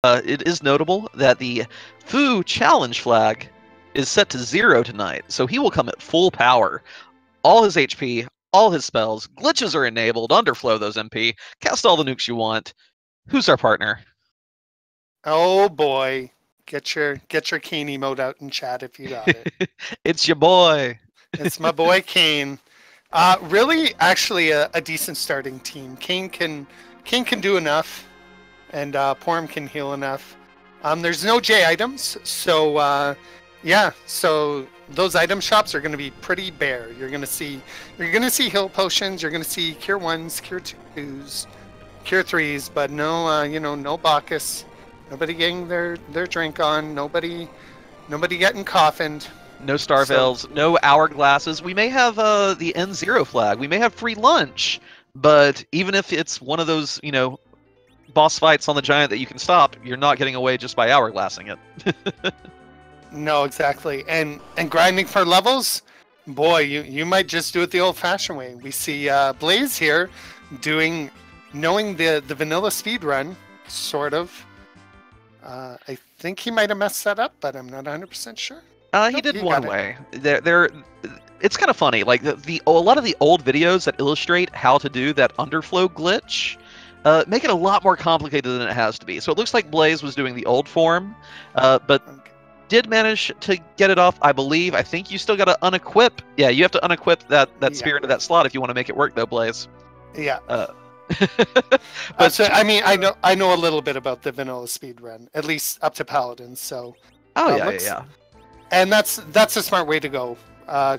It is notable that the Fu challenge flag is set to 0 tonight, so he will come at full power. All his HP, all his spells, glitches are enabled, underflow those MP, cast all the nukes you want. Who's our partner? Oh boy. Get your Kane emote out in chat if you got it. It's your boy. It's my boy Kane. Really, actually, a decent starting team. Kane can do enough, and Porm can heal enough. There's no J items, so yeah. So those item shops are going to be pretty bare. You're going to see heal potions. You're going to see cure 1s, cure 2s, cure 3s, but no, no Bacchus. Nobody getting their drink on. Nobody getting coffined. No Star Veils, no Hourglasses. We may have the N0 flag. We may have free lunch, but even if it's one of those, boss fights on the Giant that you can stop, you're not getting away just by Hourglassing it. No, exactly. And grinding for levels, boy, you might just do it the old-fashioned way. We see Blaze here knowing the vanilla speed run, sort of. I think he might have messed that up, but I'm not 100% sure. He did one way. It's kind of funny. Like a lot of the old videos that illustrate how to do that underflow glitch make it a lot more complicated than it has to be. So it looks like Blaze was doing the old form, but did manage to get it off, I believe. I think you still got to unequip. Yeah, you have to unequip that spear into that slot if you want to make it work, though, Blaze. Yeah. But so, I mean, I know a little bit about the vanilla speed run, at least up to Paladin. So. Oh yeah. And that's a smart way to go.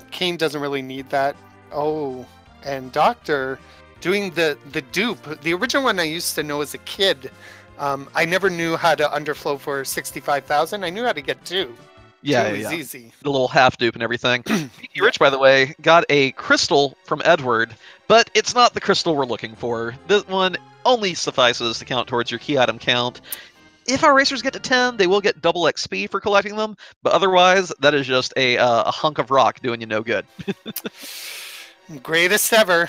Kane doesn't really need that. Oh, and Doctor doing the dupe. The original one I used to know as a kid. I never knew how to underflow for 65,000. I knew how to get 2. Yeah, it was easy. The little half dupe and everything. Rich, by the way, got a crystal from Edward, but it's not the crystal we're looking for. This one only suffices to count towards your key item count. If our racers get to 10, they will get double XP for collecting them, but otherwise, that is just a hunk of rock doing you no good. Greatest ever.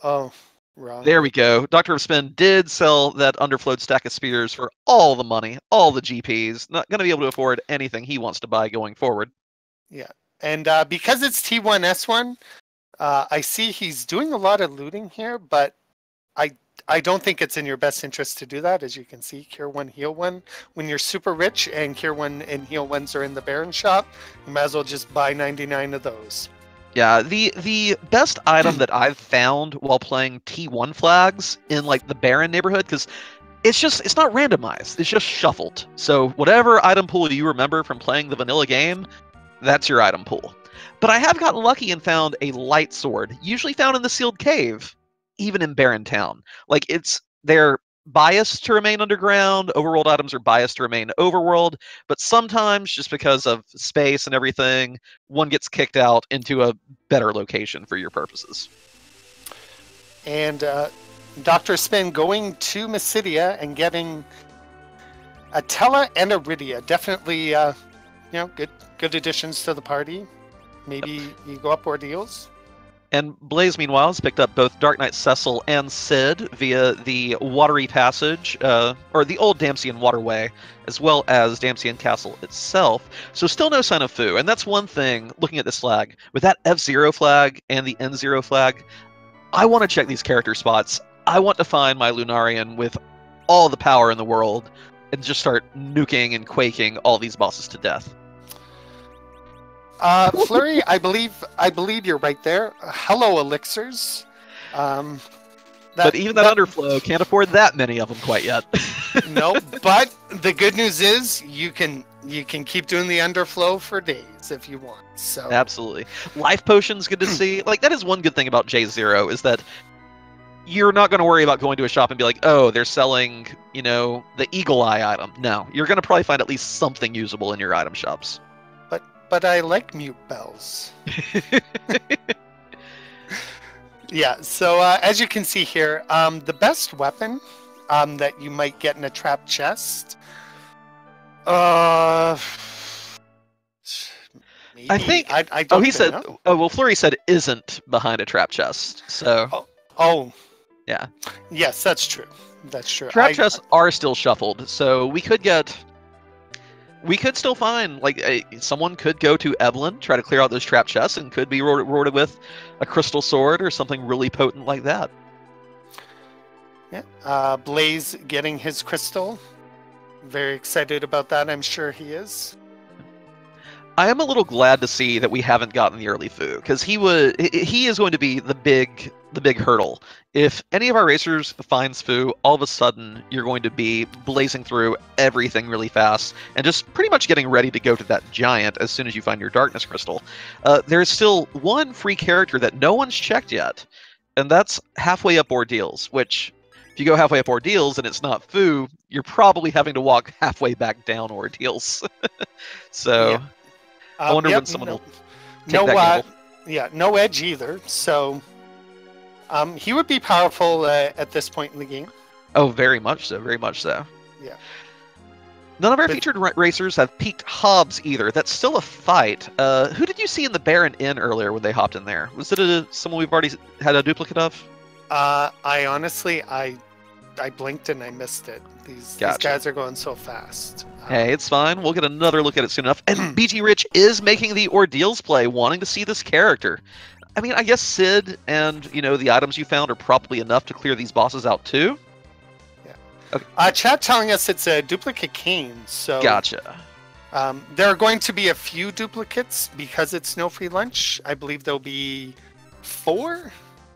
Oh, wrong. There we go. Doctor of Spin did sell that underflowed stack of spears for all the money, all the GPs. Not going to be able to afford anything he wants to buy going forward. Yeah, and because it's T1, S1, I see he's doing a lot of looting here, but I don't think it's in your best interest to do that. As you can see, Cure 1, Heal 1. When you're super rich and Cure 1 and Heal 1s are in the Baron shop, you might as well just buy 99 of those. Yeah, the best item that I've found while playing T1 flags in like the Baron neighborhood, because it's not randomized, it's just shuffled. So whatever item pool you remember from playing the vanilla game, that's your item pool. But I have gotten lucky and found a light sword, usually found in the sealed cave, even in Baron Town. Like they're biased to remain underground, overworld items are biased to remain overworld, but sometimes just because of space and everything, one gets kicked out into a better location for your purposes. And Dr. Spin going to Mysidia and getting Atella and Iridia. Definitely good additions to the party. Maybe you go up ordeals. And Blaze, meanwhile, has picked up both Dark Knight Cecil and Sid via the Watery Passage, or the old Damsian Waterway, as well as Damsian Castle itself. So still no sign of Fu. And that's one thing, looking at this flag. With that F0 flag and the N0 flag, I want to check these character spots. I want to find my Lunarian with all the power in the world and just start nuking and quaking all these bosses to death. Flurry, I believe you're right there. Hello, elixirs. But even that underflow can't afford that many of them quite yet. No, but the good news is you can keep doing the underflow for days if you want. So absolutely, life potions good to see. Like that is one good thing about J0 is that you're not going to worry about going to a shop and be like, oh, they're selling, the Eagle Eye item. No, you're going to probably find at least something usable in your item shops. But I like mute bells. Yeah, so as you can see here, the best weapon that you might get in a trap chest. Maybe, I think. I don't he said. know. Oh well, Flurry said isn't behind a trap chest. So. Oh. Yeah. Yes, that's true. That's true. Trap chests are still shuffled, so we could still find, like, someone could go to Evelyn, try to clear out those trap chests, and could be rewarded with a crystal sword or something really potent like that. Yeah. Blaze getting his crystal. Very excited about that. I'm sure he is. I am a little glad to see that we haven't gotten the early Fu, because he is going to be the big hurdle. If any of our racers finds Fu, all of a sudden you're going to be blazing through everything really fast and just pretty much getting ready to go to that giant as soon as you find your darkness crystal. There's still one free character that no one's checked yet, and that's halfway up ordeals, which if you go halfway up ordeals and it's not Fu, you're probably having to walk halfway back down ordeals. So Yeah. I wonder when someone will take that gamble. Yeah, no edge either. So he would be powerful at this point in the game. Oh, very much so. Very much so. Yeah. None of our featured racers have peaked Hobbs either. That's still a fight. Who did you see in the Baron Inn earlier when they hopped in there? Was it someone we've already had a duplicate of? I honestly, I blinked and I missed it. These guys are going so fast. Hey, it's fine. We'll get another look at it soon enough. And BG Rich is making the Ordeals play, wanting to see this character. I mean, I guess Sid and, the items you found are probably enough to clear these bosses out too? Yeah. Okay. Chat telling us it's a duplicate Kane, so... Gotcha. There are going to be a few duplicates because it's no free lunch. I believe there'll be 4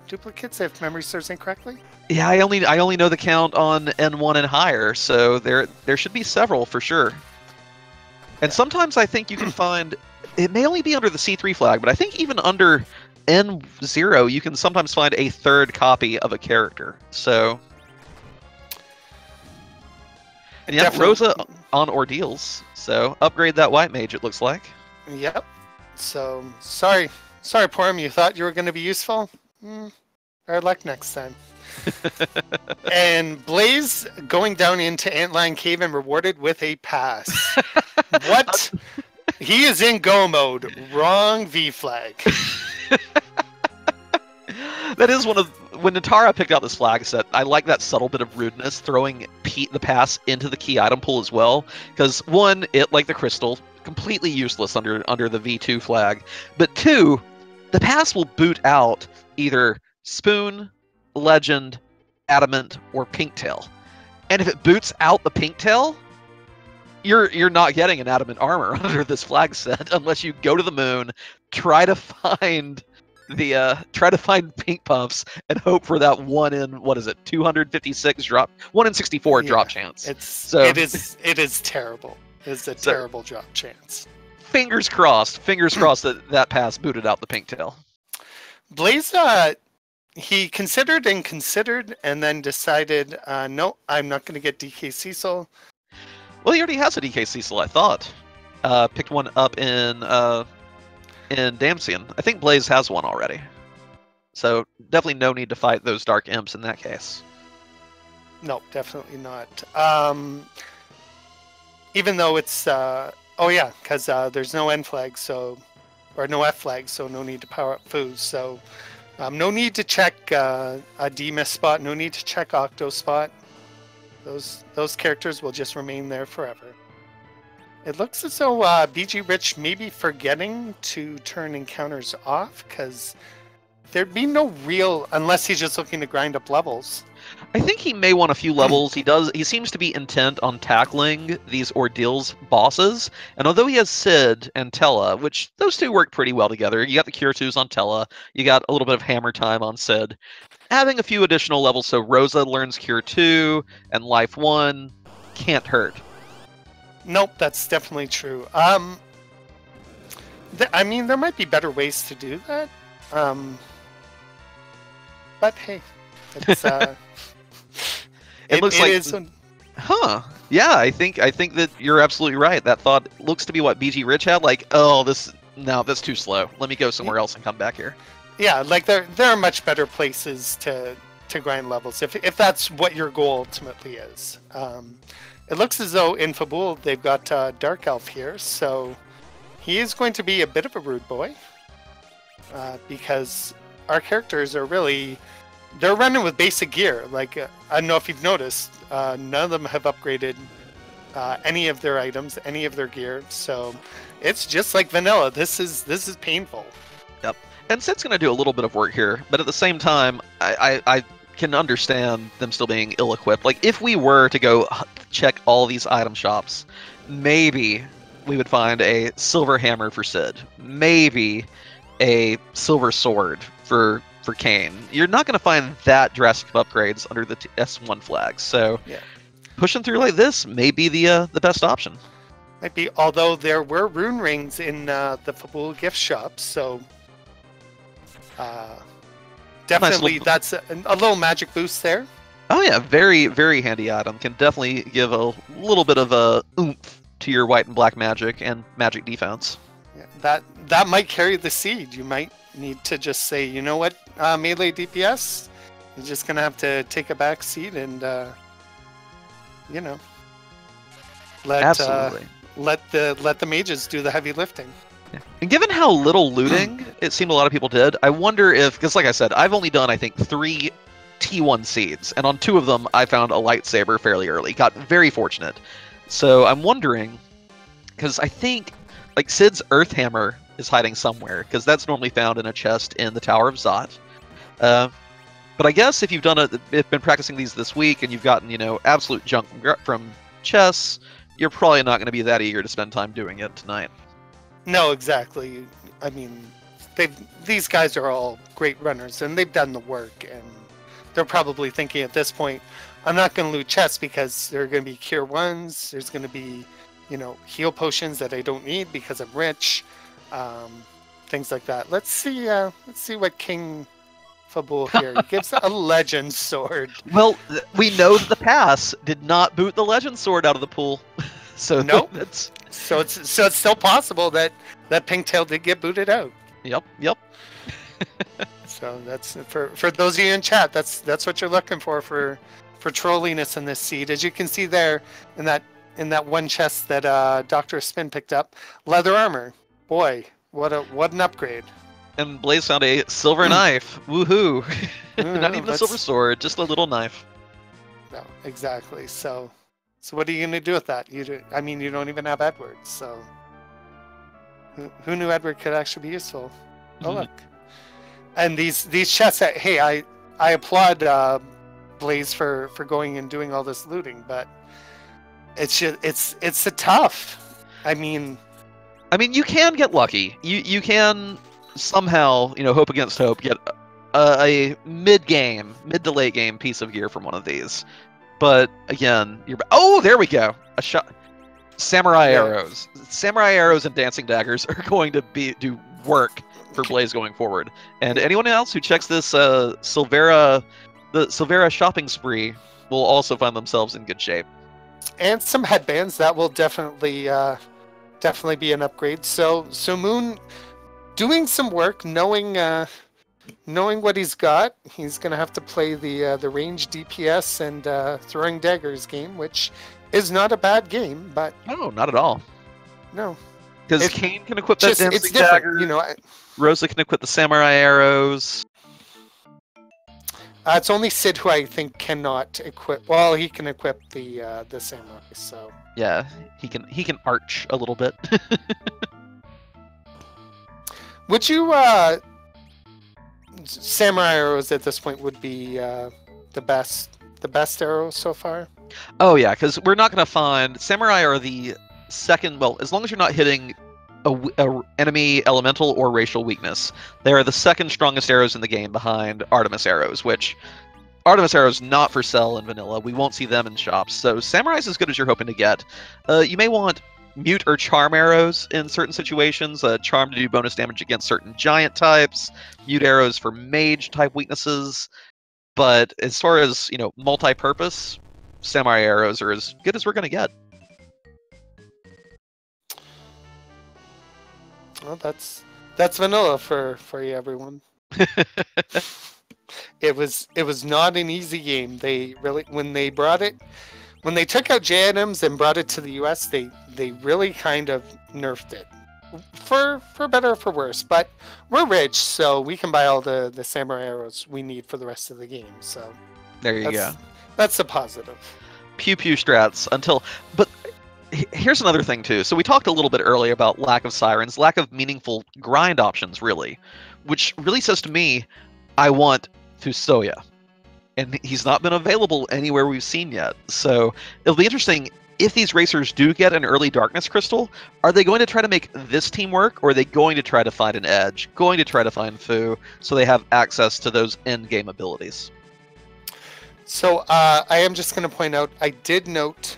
duplicates, if memory serves incorrectly. Yeah, I only know the count on N1 and higher, so there should be several for sure. And sometimes I think you can find, it may only be under the C3 flag, but I think even under N0 you can sometimes find a third copy of a character. So, and yeah, Definitely. Rosa on Ordeals, so upgrade that white mage, it looks like. Yep. So sorry, Porum, you thought you were going to be useful. Better luck next time. And Blaze going down into Antlion Cave and rewarded with a pass. What? He is in go mode. Wrong V flag. That is when Natara picked out this flag set, I like that subtle bit of rudeness, throwing the pass into the key item pool as well. Because one, it, like the crystal, completely useless under the V2 flag. But 2, the pass will boot out either Spoon, Legend, Adamant, or Pinktail. And if it boots out the Pinktail, you're not getting an Adamant armor under this flag set unless you go to the moon, try to find pink puffs and hope for that 1 in 256 drop, 1 in 64 drop chance. It is terrible. It's a terrible drop chance. Fingers crossed that pass booted out the Pinktail. Blaze, he considered and then decided, no, I'm not going to get DK Cecil. Well, he already has a DK Cecil, I thought. Picked one up in Damsian. I think Blaze has one already. So definitely no need to fight those Dark Imps in that case. No, definitely not. Even though it's... because there's no N flag, or no F flag, so no need to power up Foos. So no need to check a D-Miss spot, no need to check Octo spot. Those characters will just remain there forever. It looks as though BG Rich may be forgetting to turn encounters off, because there'd be no real, unless he's just looking to grind up levels. I think he may want a few levels. He seems to be intent on tackling these Ordeals bosses. And although he has Sid and Tella, which those two work pretty well together, you got the Cure 2s on Tella, you got a little bit of hammer time on Sid. Having a few additional levels so Rosa learns Cure 2 and Life 1 can't hurt. Nope, that's definitely true. I mean, there might be better ways to do that. But hey, it's it looks like. Huh? Yeah, I think that you're absolutely right. That thought looks to be what BG Rich had. Like, that's too slow. Let me go somewhere else and come back here. Yeah, like there are much better places to grind levels if that's what your goal ultimately is. It looks as though in Fabul they've got Dark Elf here, so he is going to be a bit of a rude boy because our characters are really they're running with basic gear. Like I don't know if you've noticed, none of them have upgraded any of their items, any of their gear. So it's just like vanilla. This is painful. Yep. And Sid's going to do a little bit of work here, but at the same time, I can understand them still being ill-equipped. Like, if we were to go check all these item shops, maybe we would find a silver hammer for Sid. Maybe a silver sword for Kayn. You're not going to find that drastic of upgrades under the S1 flags. So yeah. Pushing through like this may be the best option. Might be, although there were rune rings in the Fabul gift shop, so definitely nice that's a little magic boost there. Oh yeah, very, very handy item. Can definitely give a little bit of a oomph to your white and black magic and magic defense. Yeah, that might carry the seed. You might need to just say, you know what, melee DPS, you're just gonna have to take a back seat and you know, let the mages do the heavy lifting. Yeah. And given how little looting it seemed a lot of people did, I wonder if, because like I said, I've only done I think 3 T1 seeds, and on 2 of them I found a lightsaber fairly early. Got very fortunate. So I'm wondering, because I think like Sid's Earth Hammer is hiding somewhere, because that's normally found in a chest in the Tower of Zot. But I guess if you've been practicing these this week and you've gotten, you know, absolute junk from chests, you're probably not going to be that eager to spend time doing it tonight. No, exactly. I mean, these guys are all great runners and they've done the work, and they're probably thinking at this point, I'm not going to loot chests because there are going to be cure ones. There's going to be, you know, heal potions that I don't need because I'm rich. Things like that. Let's see what King Fabul here. He gives a legend sword. Well, we know that the pass did not boot the legend sword out of the pool. So nope. That's... So it's still possible that Pinktail did get booted out. Yep. So that's for those of you in chat. That's what you're looking for trolliness in this seed. As you can see there in that one chest that Dr. Spin picked up, leather armor. Boy, what an upgrade. And Blaze found a silver knife. Woohoo! Not even a silver sword, just a little knife. No, exactly. So what are you gonna do with that? You don't even have Edward. So who knew Edward could actually be useful? Oh look, and these chests. Hey, I applaud Blaze for going and doing all this looting, but it's a tough. I mean, you can get lucky. You can somehow, you know, hope against hope, get a mid to late game piece of gear from one of these. But again, there we go. A shot. Samurai arrows. Samurai arrows and dancing daggers are going to do work for Blaze going forward. And anyone else who checks this the Silvera shopping spree will also find themselves in good shape. And some headbands that will definitely be an upgrade. So Moon doing some work, knowing what he's got. He's gonna have to play the range DPS and throwing daggers game, which is not a bad game, but no, not at all. No, because Kayn can equip that dancing dagger. You know, Rosa can equip the samurai arrows. It's only Sid who I think cannot equip. Well, he can equip the samurai. So yeah, he can arch a little bit. Would you samurai arrows at this point would be the best arrows so far? Oh yeah, because we're not going to find samurai are the second. Well, as long as you're not hitting a enemy elemental or racial weakness, they are the second strongest arrows in the game behind Artemis arrows. Which Artemis arrows not for sale in vanilla. We won't see them in shops. So samurai's as good as you're hoping to get. You may want mute or charm arrows in certain situations. Charm to do bonus damage against certain giant types. Mute arrows for mage type weaknesses. But as far as, you know, multi-purpose, samurai arrows are as good as we're going to get. Well, that's vanilla for you, everyone. It was not an easy game. They really, when they took out J items and brought it to the US, they really kind of nerfed it. for better or for worse. But we're rich, so we can buy all the samurai arrows we need for the rest of the game. So There you go. That's a positive. Pew pew strats until. But here's another thing too. So we talked a little bit earlier about lack of sirens, lack of meaningful grind options, really, which really says to me, I want Fusoya, and he's not been available anywhere we've seen yet. So it'll be interesting if these racers do get an early darkness crystal. Are they going to try to make this team work, or are they going to try to find an edge, going to try to find Fu, so they have access to those end game abilities? So I am just going to point out, I did note,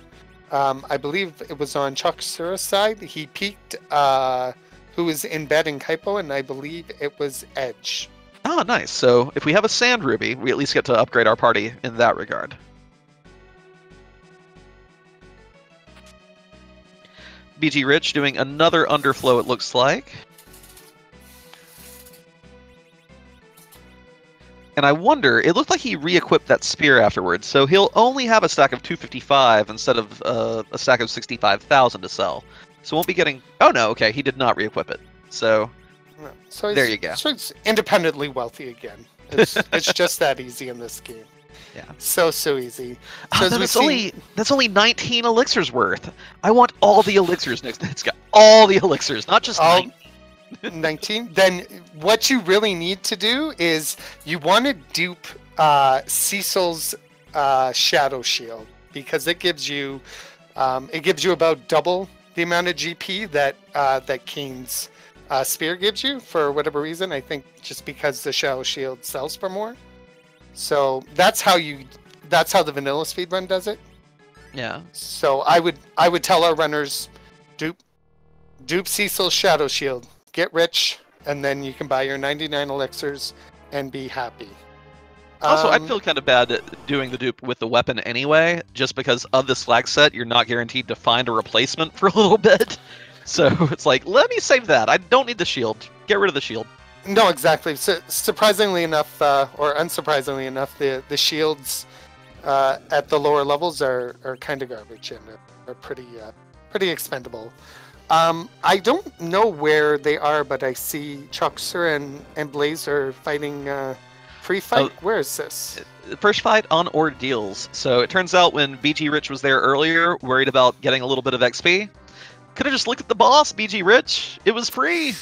I believe it was on Chokusura's side, he peaked who was in bed in Kaipo, and I believe it was Edge. Oh, nice. So if we have a Sand Ruby, we at least get to upgrade our party in that regard. BG Rich doing another underflow, it looks like. And I wonder, it looked like he re-equipped that spear afterwards, so he'll only have a stack of 255 instead of a stack of 65,000 to sell. So won't be getting... Oh no, okay, he did not re-equip it. So, so there you go. So it's independently wealthy again. It's just that easy in this game. Yeah. So easy. So that's only 19 elixirs worth. I want all the elixirs next. It's got all the elixirs, not just 19. 19. Then what you really need to do is you want to dupe Cecil's Shadow Shield, because it gives you about double the amount of GP that Kane's spear gives you for whatever reason. I think just because the Shadow Shield sells for more. So that's how the vanilla speedrun does it. Yeah. So I would tell our runners, dupe Cecil's Shadow Shield, get rich, and then you can buy your 99 elixirs and be happy. Also, I'd feel kind of bad doing the dupe with the weapon anyway, just because of this flag set, you're not guaranteed to find a replacement for a little bit. So it's like, let me save that. I don't need the shield. Get rid of the shield. No, exactly. So, surprisingly enough, or unsurprisingly enough, the shields at the lower levels are kind of garbage and are pretty expendable. I don't know where they are, but I see Chokusura and Blaze are fighting free fight. Oh, where is this? First fight on Ordeals. So it turns out when BG Rich was there earlier, worried about getting a little bit of XP, could have just looked at the boss, BG Rich. It was free.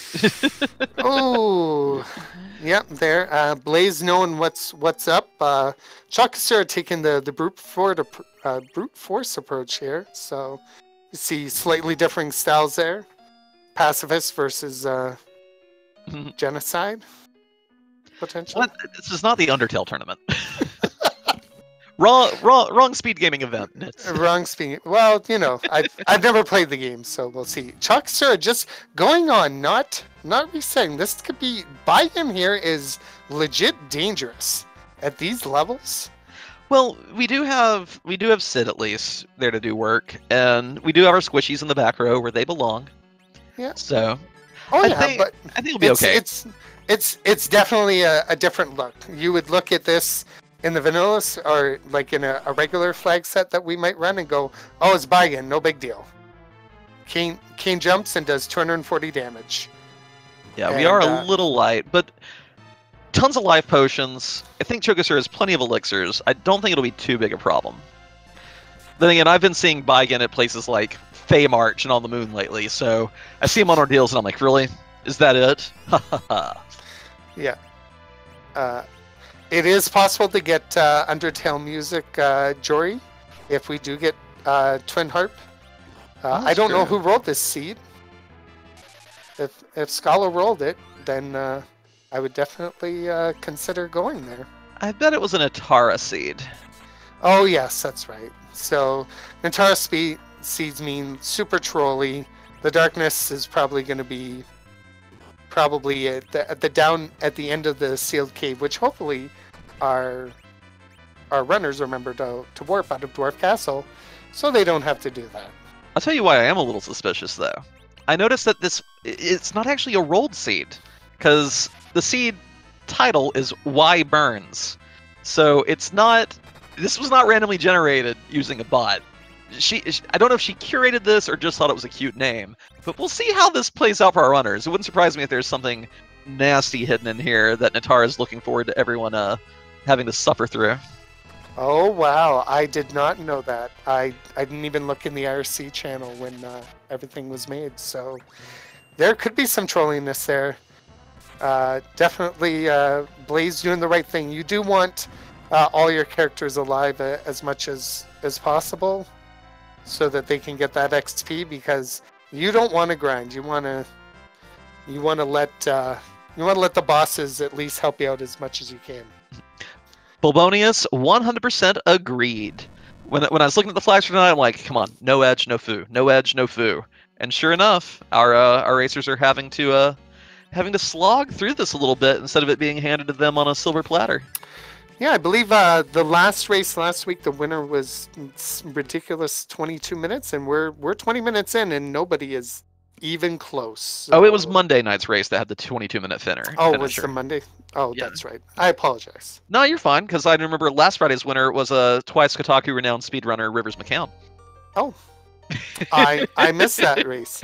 Oh, yep, there. Blaze knowing what's up. Chokusura taking the brute force approach here. So you see slightly differing styles there. Pacifist versus genocide, potentially. This is not the Undertale tournament. Wrong speed gaming event. Wrong speed. Well, you know, I've never played the game, so we'll see. Chokusura just going on, not resetting. This could be, buy him here is legit dangerous at these levels. Well, we do have Sid at least there to do work, and we do have our squishies in the back row where they belong. Yeah. So. I think it'll be okay. It's definitely a different look. You would look at this in the vanilla, or like in a regular flag set that we might run and go, oh, it's buy-in, no big deal. Kane jumps and does 240 damage. Yeah, we are a little light, but tons of life potions. I think Chokusura has plenty of elixirs. I don't think it'll be too big a problem. Then again, I've been seeing buy-in at places like Fey March and On the Moon lately, so I see him on Ordeals and I'm like, really? Is that it? Ha ha ha. Yeah. It is possible to get Undertale music, Jory, if we do get Twin Harp. I don't know who rolled this seed. If Scala rolled it, then I would definitely consider going there. I bet it was an Atara seed. Oh yes, that's right. So Atara seeds mean super trolly. The darkness is probably going to be at the end of the sealed cave, which hopefully our runners remember to warp out of Dwarf Castle, so they don't have to do that. I'll tell you why I am a little suspicious, though. I noticed that it's not actually a rolled seed, because the seed title is Why Burns. So it's not... This was not randomly generated using a bot. I don't know if she curated this or just thought it was a cute name, but we'll see how this plays out for our runners. It wouldn't surprise me if there's something nasty hidden in here that Natara is looking forward to everyone having to suffer through. Oh wow, I did not know that. I didn't even look in the IRC channel when everything was made, so there could be some trolliness there. Definitely Blaze doing the right thing. You do want all your characters alive as much as possible so that they can get that XP, because you don't want to grind. You want to let the bosses at least help you out as much as you can. Bulbonius, 100% agreed. When I was looking at the flags for tonight, I'm like, come on, no edge, no foo, no edge, no foo. And sure enough, our racers are having to slog through this a little bit instead of it being handed to them on a silver platter. Yeah, I believe the last race last week, the winner was ridiculous 22 minutes, and we're 20 minutes in, and nobody is even close. So... Oh, it was Monday night's race that had the 22-minute finisher. Oh, was the Monday? Oh, yeah. That's right. I apologize. No, you're fine, because I remember last Friday's winner was a twice Kotaku renowned speedrunner, Rivers McCown. Oh, I missed that race.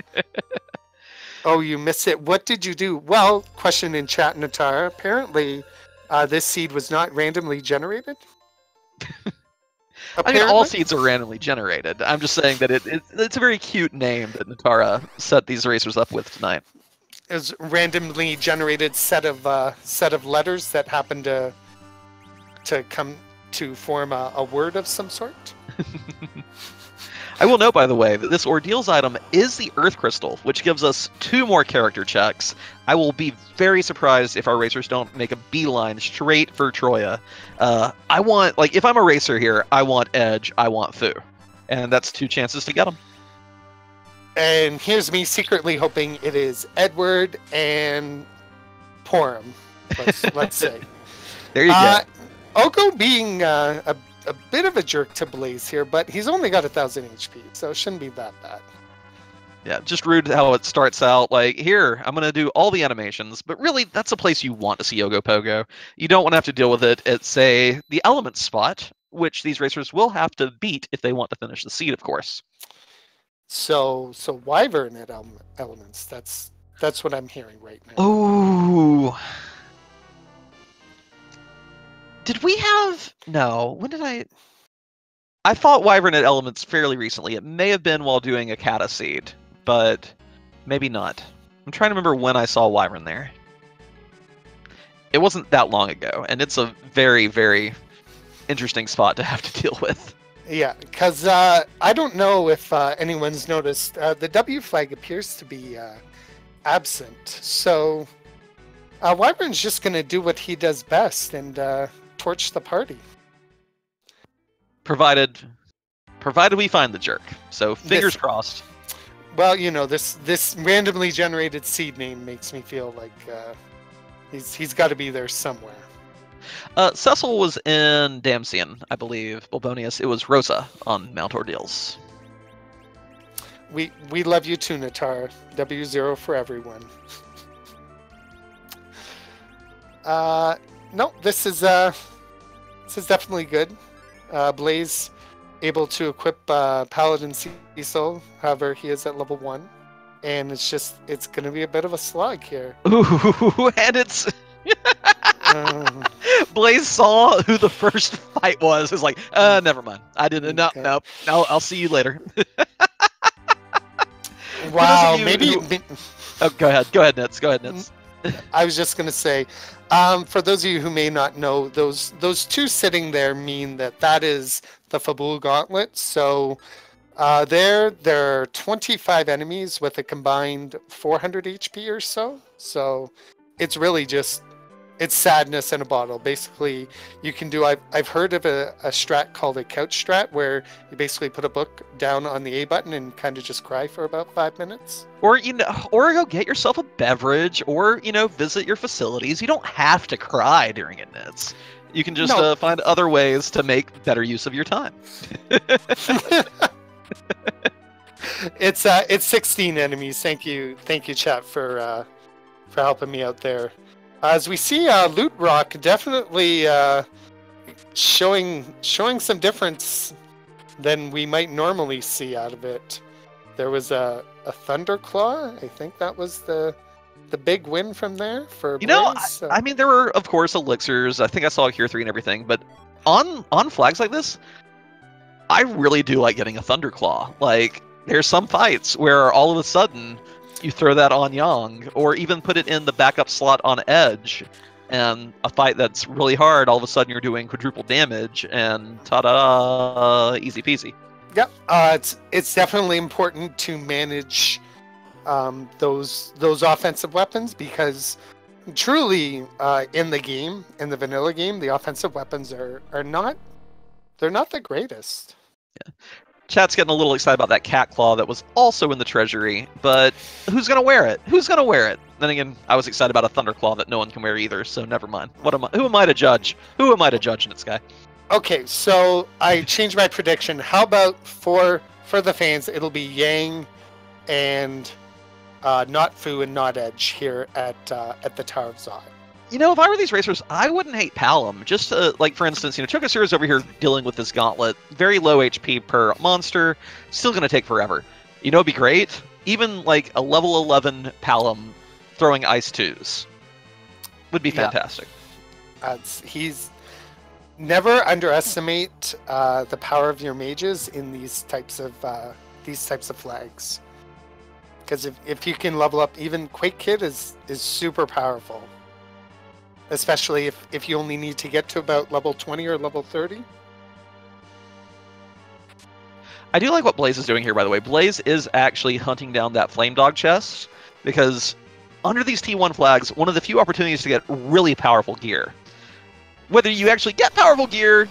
Oh, you missed it. What did you do? Well, question in chat, Natara. Apparently, this seed was not randomly generated. I mean, all seeds are randomly generated. I'm just saying that it's a very cute name that Natara set these racers up with tonight. It was a randomly generated set of letters that happened to come to form a word of some sort. I will note, by the way, that this Ordeals item is the Earth Crystal, which gives us 2 more character checks. I will be very surprised if our racers don't make a beeline straight for Troya. I want, like, if I'm a racer here, I want Edge, I want Fu. And that's 2 chances to get them. And here's me secretly hoping it is Edward and Porum, let's say. There you go. Oko being a bit of a jerk to Blaze here, but he's only got 1,000 HP, so it shouldn't be that bad. Yeah, just rude how it starts out, like, here, I'm going to do all the animations, but really, that's a place you want to see Ogopogo. You don't want to have to deal with it at, say, the element spot, which these racers will have to beat if they want to finish the seed, of course. So Wyvern at elements, that's what I'm hearing right now. Ooh. Did we have... No, when did I fought Wyvern at elements fairly recently. It may have been while doing a Kata seed, but maybe not. I'm trying to remember when I saw Wyvern there. It wasn't that long ago, and it's a very, very interesting spot to have to deal with. Yeah, because I don't know if anyone's noticed, the W flag appears to be absent. So Wyvern's just going to do what he does best and torch the party. Provided we find the jerk. So fingers crossed. Well, you know, this randomly generated seed name makes me feel like he's got to be there somewhere. Cecil was in Damsian, I believe. Bulbonius, it was Rosa on Mount Ordeals. We love you too, Natar. W0 for everyone. No, this is definitely good. Blaze able to equip Paladin Cecil, however he is at level 1, and it's going to be a bit of a slog here. Ooh, and it's Blaze saw who the first fight was. Is like, never mind. I didn't. Okay. No. I'll see you later. Wow, maybe. Oh, go ahead, Nets. I was just gonna say, for those of you who may not know, those 2 sitting there mean that is the Fabul Gauntlet. So there are 25 enemies with a combined 400 HP or so. So it's really just it's sadness in a bottle. Basically, you can do. I've heard of a strat called a couch strat, where you basically put a book down on the A button and kind of just cry for about 5 minutes. Or or go get yourself a beverage, or visit your facilities. You don't have to cry during it, Nets. You can just find other ways to make better use of your time. It's 16 enemies. Thank you, chat, for helping me out there. As we see, Loot Rock definitely showing some difference than we might normally see out of it. There was a Thunderclaw. I think that was the big win from there for You know, Blaze. I mean, there were, of course, elixirs. I think I saw a Cure 3 and everything, but on flags like this, I really do like getting a Thunderclaw. Like, there's some fights where all of a sudden you throw that on Yang, or even put it in the backup slot on Edge, and a fight that's really hard, all of a sudden you're doing quadruple damage, and ta-da, easy peasy. Yep, it's definitely important to manage those offensive weapons, because truly in the vanilla game, the offensive weapons are not the greatest. Yeah. Chat's getting a little excited about that cat claw that was also in the treasury, but who's gonna wear it? Who's gonna wear it? Then again, I was excited about a Thunderclaw that no one can wear either, so never mind. Who am I to judge? Who am I to judge in this guy? Okay, so I changed my prediction. How about for the fans, it'll be Yang and not Fu and not Edge here at the Tower of Zod. You know, if I were these racers, I wouldn't hate Palom. Just like, for instance, Chokosura's over here dealing with this gauntlet, very low HP per monster, still going to take forever. It'd be great. Even like a level 11 Palom throwing Ice 2s would be fantastic. He's never underestimate the power of your mages in these types of flags. Because if you can level up, even Quake Kid is super powerful. Especially if you only need to get to about level 20 or level 30. I do like what Blaze is doing here, by the way. Blaze is actually hunting down that Flame Dog chest, because under these T1 flags, one of the few opportunities to get really powerful gear. Whether you actually get powerful gear,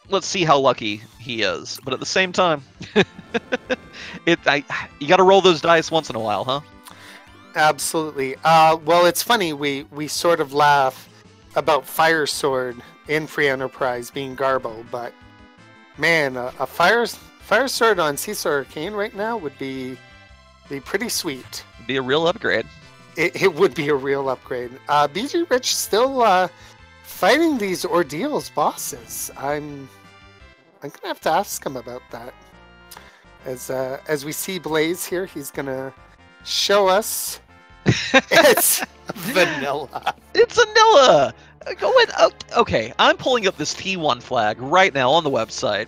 let's see how lucky he is. But at the same time, you got to roll those dice once in a while, huh? Absolutely. Well, it's funny, we sort of laugh about Fire Sword in Free Enterprise being Garbo, but man, a Fire Sword on Seesaw Arcane right now would be pretty sweet. Be a real upgrade. It would be a real upgrade. BG Rich still fighting these Ordeals bosses. I'm gonna have to ask him about that. As we see Blaze here, he's gonna show us. It's vanilla. It's vanilla. Okay, I'm pulling up this T1 flag right now on the website.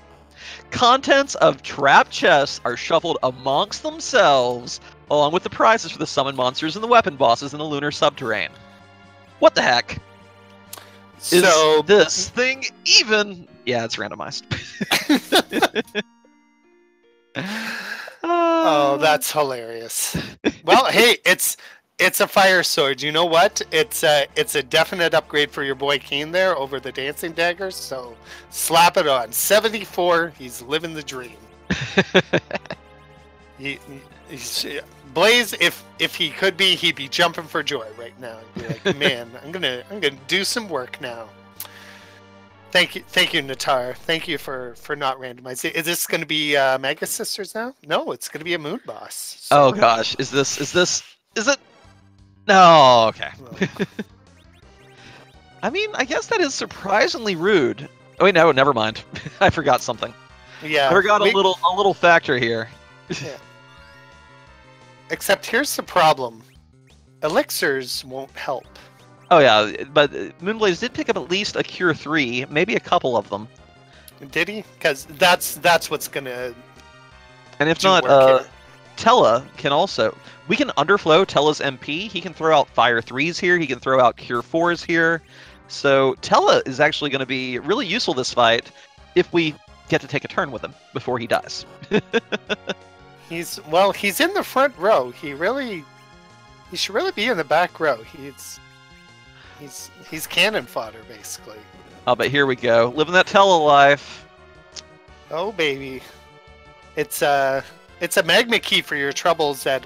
Contents of trap chests are shuffled amongst themselves, along with the prizes for the summon monsters and the weapon bosses in the lunar subterrane. What the heck? Is this thing even? Yeah, it's randomized. Oh, that's hilarious. Well, hey, it's a Fire Sword. You know what? It's a definite upgrade for your boy Kane there over the Dancing Daggers. So slap it on. 74. He's living the dream. Blaze, if he could be, he'd be jumping for joy right now. He'd be like, man, I'm gonna do some work now. Thank you, Natar. Thank you for not randomizing. Is this going to be Mega Sisters now? No, it's going to be a Moon Boss. So. Oh gosh, is it? No, okay. I mean, I guess that is surprisingly rude. Oh wait, no, never mind. I forgot something. Yeah, I forgot a little factor here. Yeah. Except here's the problem: elixirs won't help. Oh yeah, but Moonblaze did pick up at least a Cure 3, maybe a couple of them. Did he? Because that's what's gonna. And if not, Tella can also. We can underflow Tella's MP. He can throw out Fire 3s here. He can throw out Cure 4s here. So Tella is actually going to be really useful this fight if we get to take a turn with him before he dies. He's in the front row. He should really be in the back row. He's cannon fodder, basically. Oh, but here we go. Living that Tella life. Oh, baby. It's a magma key for your troubles at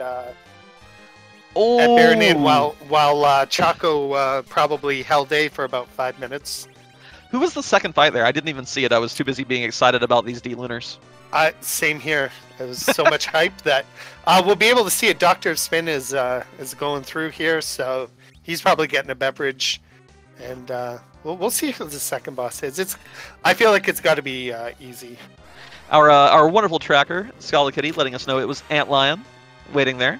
Baronin while Chaco probably held A for about 5 minutes. Who was the second fight there? I didn't even see it. I was too busy being excited about these D-Lunars. Same here. It was so much hype that we'll be able to see it. Doctor of Spin is going through here, so he's probably getting a beverage, and we'll see who the second boss is. I feel like it's got to be easy. Our wonderful tracker, Scala Kitty, letting us know it was Antlion waiting there.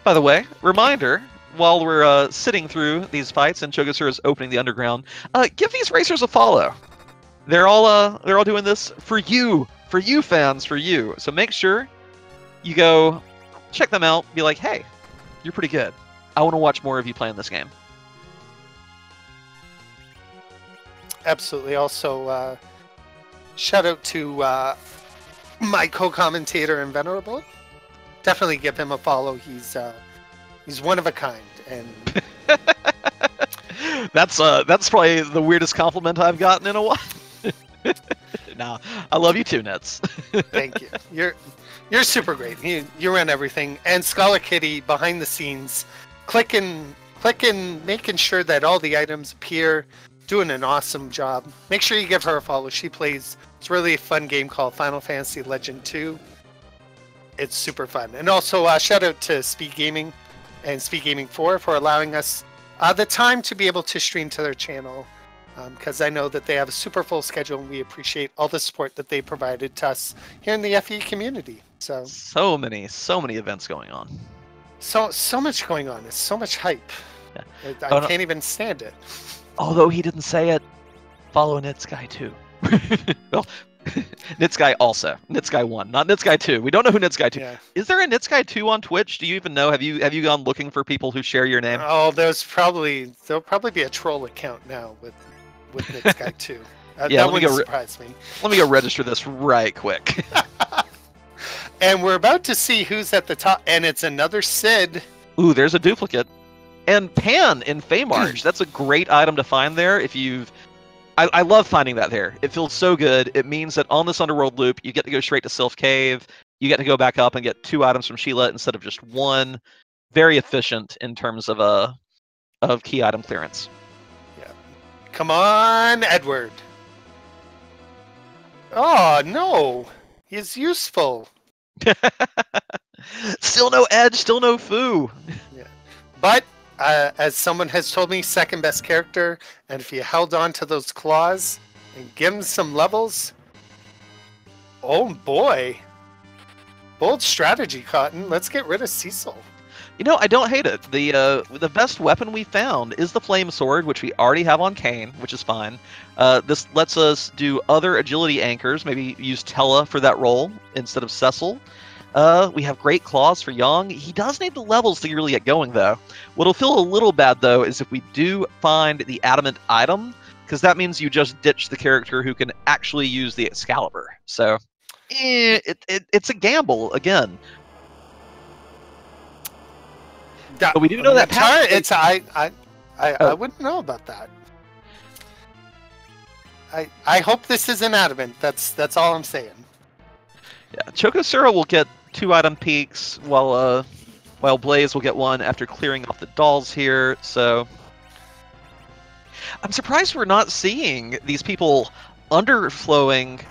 By the way, reminder, while we're sitting through these fights and Chogasura is opening the underground, give these racers a follow. They're all doing this for you fans, for you. So make sure you go check them out. Be like, hey, you're pretty good. I want to watch more of you playing this game. Absolutely. Also, shout out to my co-commentator and Venerable. Definitely give him a follow. He's one of a kind, and that's probably the weirdest compliment I've gotten in a while. Nah, I love you too, Nets. Thank you. You're super great. You run everything, and Scholar Kitty behind the scenes, clicking, making sure that all the items appear, doing an awesome job. Make sure you give her a follow. She plays. It's really a fun game called Final Fantasy Legend 2. It's super fun. And also shout out to Speed Gaming and Speed Gaming 4 for allowing us the time to be able to stream to their channel, because I know that they have a super full schedule, and we appreciate all the support that they provided to us here in the FE community. So many events going on. So much going on. It's so much hype. Yeah. I can't even stand it. Although he didn't say it, follow Nitsky too. Well, Nitsky also. Nitsky 1, not Nitsky 2. We don't know who Nitsky 2. Yeah. Is there a Nitsky 2 on Twitch? Do you even know? Have you gone looking for people who share your name? Oh, there'll probably be a troll account now with Nitsky 2. Yeah, that wouldn't surprise me. Let me go register this right quick. And we're about to see who's at the top, and it's another Sid. Ooh, there's a duplicate. And Pan in Feymarch. That's a great item to find there if you've... I love finding that there. It feels so good. It means that on this underworld loop, you get to go straight to Sylph Cave. You get to go back up and get 2 items from Sheila instead of just 1. Very efficient in terms of key item clearance. Yeah. Come on, Edward. Oh, no. He's useful. Still no Edge, still no Fu. Yeah. But... as someone has told me, second best character, and if you held on to those claws and give him some levels, oh boy, bold strategy, Cotton. Let's get rid of Cecil. You know, I don't hate it. The best weapon we found is the flame sword, which we already have on Kane, which is fine. This lets us do other agility anchors, maybe use Tella for that role instead of Cecil. We have great claws for Yang. He does need the levels to really get going, though. What'll feel a little bad, though, is if we do find the adamant item, because that means you just ditch the character who can actually use the Excalibur. So, it's a gamble, again. But we do know that I wouldn't know about that. I hope this isn't adamant. That's all I'm saying. Yeah, Chokosura will get 2 item peaks, while Blaze will get 1 after clearing off the dolls here. So I'm surprised we're not seeing these people underflowing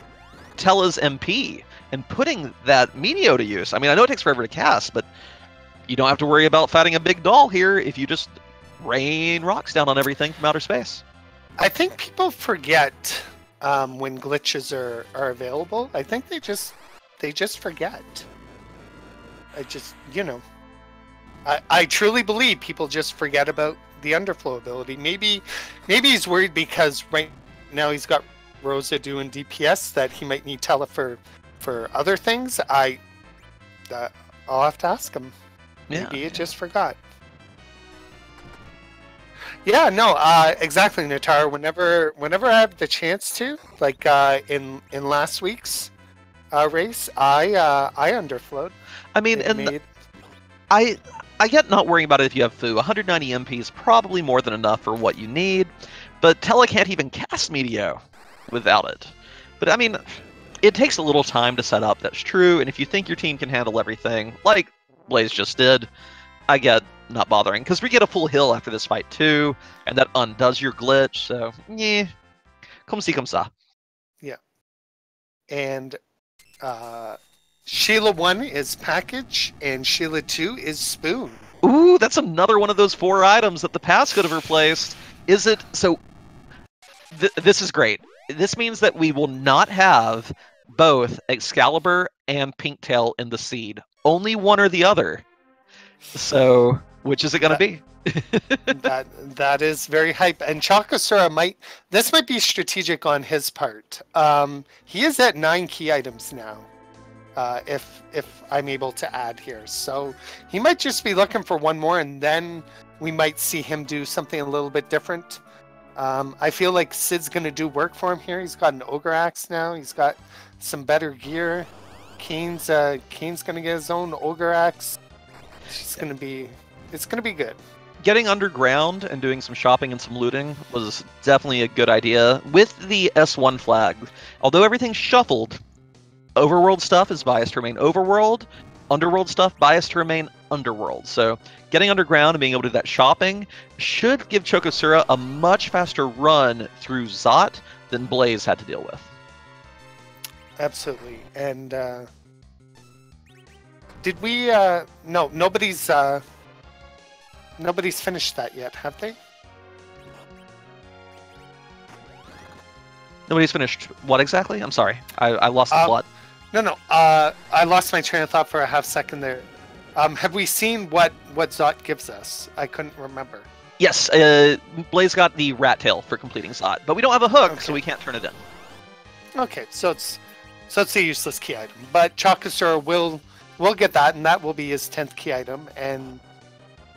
Tella's MP and putting that Meteor to use. I mean, I know it takes forever to cast, but you don't have to worry about fighting a big doll here if you just rain rocks down on everything from outer space. I think people forget when glitches are available. I think they just forget. I truly believe people just forget about the underflow ability. Maybe he's worried because right now he's got Rosa doing DPS that he might need Tella for other things. I'll have to ask him. Maybe he just forgot. Yeah, no, exactly, Natar. Whenever I have the chance to, like in last week's race, I underflowed. I mean, I get not worrying about it if you have Fu. 190 MP is probably more than enough for what you need, but Tella can't even cast Meteo without it. But I mean, it takes a little time to set up, that's true, and if you think your team can handle everything, like Blaze just did, I get not bothering, because we get a full heal after this fight too, and that undoes your glitch, so, yeah, comme si comme ça. Yeah. And, Sheila 1 is package, and Sheila 2 is spoon. Ooh, that's another one of those 4 items that the pass could have replaced. Is it... So, this is great. This means that we will not have both Excalibur and Pinktail in the seed. Only one or the other. So, which is it going to be? That is very hype. And Chakasura might be strategic on his part. He is at 9 key items now. If I'm able to add here, so he might just be looking for one more, and then we might see him do something a little bit different. I feel like Sid's gonna do work for him here. He's got an ogre axe now. He's got some better gear. Kane's gonna get his own ogre axe. It's gonna be good. Getting underground and doing some shopping and some looting was definitely a good idea with the S1 flag. Although everything's shuffled, overworld stuff is biased to remain overworld, underworld stuff biased to remain underworld. So getting underground and being able to do that shopping should give Chokosura a much faster run through Zot than Blaze had to deal with. Absolutely. And did we no, nobody's finished that yet, have they? Nobody's finished what exactly? I'm sorry. I lost the plot. No. I lost my train of thought for a half second there. Have we seen what Zot gives us? I couldn't remember. Yes, Blaze got the rat tail for completing Zot, but we don't have a hook, so we can't turn it in. Okay, so it's a useless key item. But Chakasura will get that, and that will be his 10th key item, and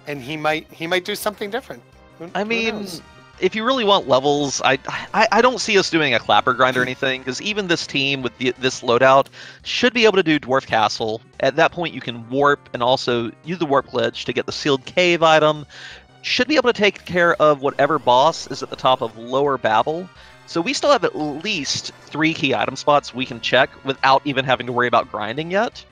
he might do something different. Who knows? If you really want levels, I don't see us doing a clapper grind or anything, because even this team with this loadout should be able to do Dwarf Castle. At that point, you can warp and also use the warp glitch to get the sealed cave item. Should be able to take care of whatever boss is at the top of Lower Babel. So we still have at least 3 key item spots we can check without even having to worry about grinding yet.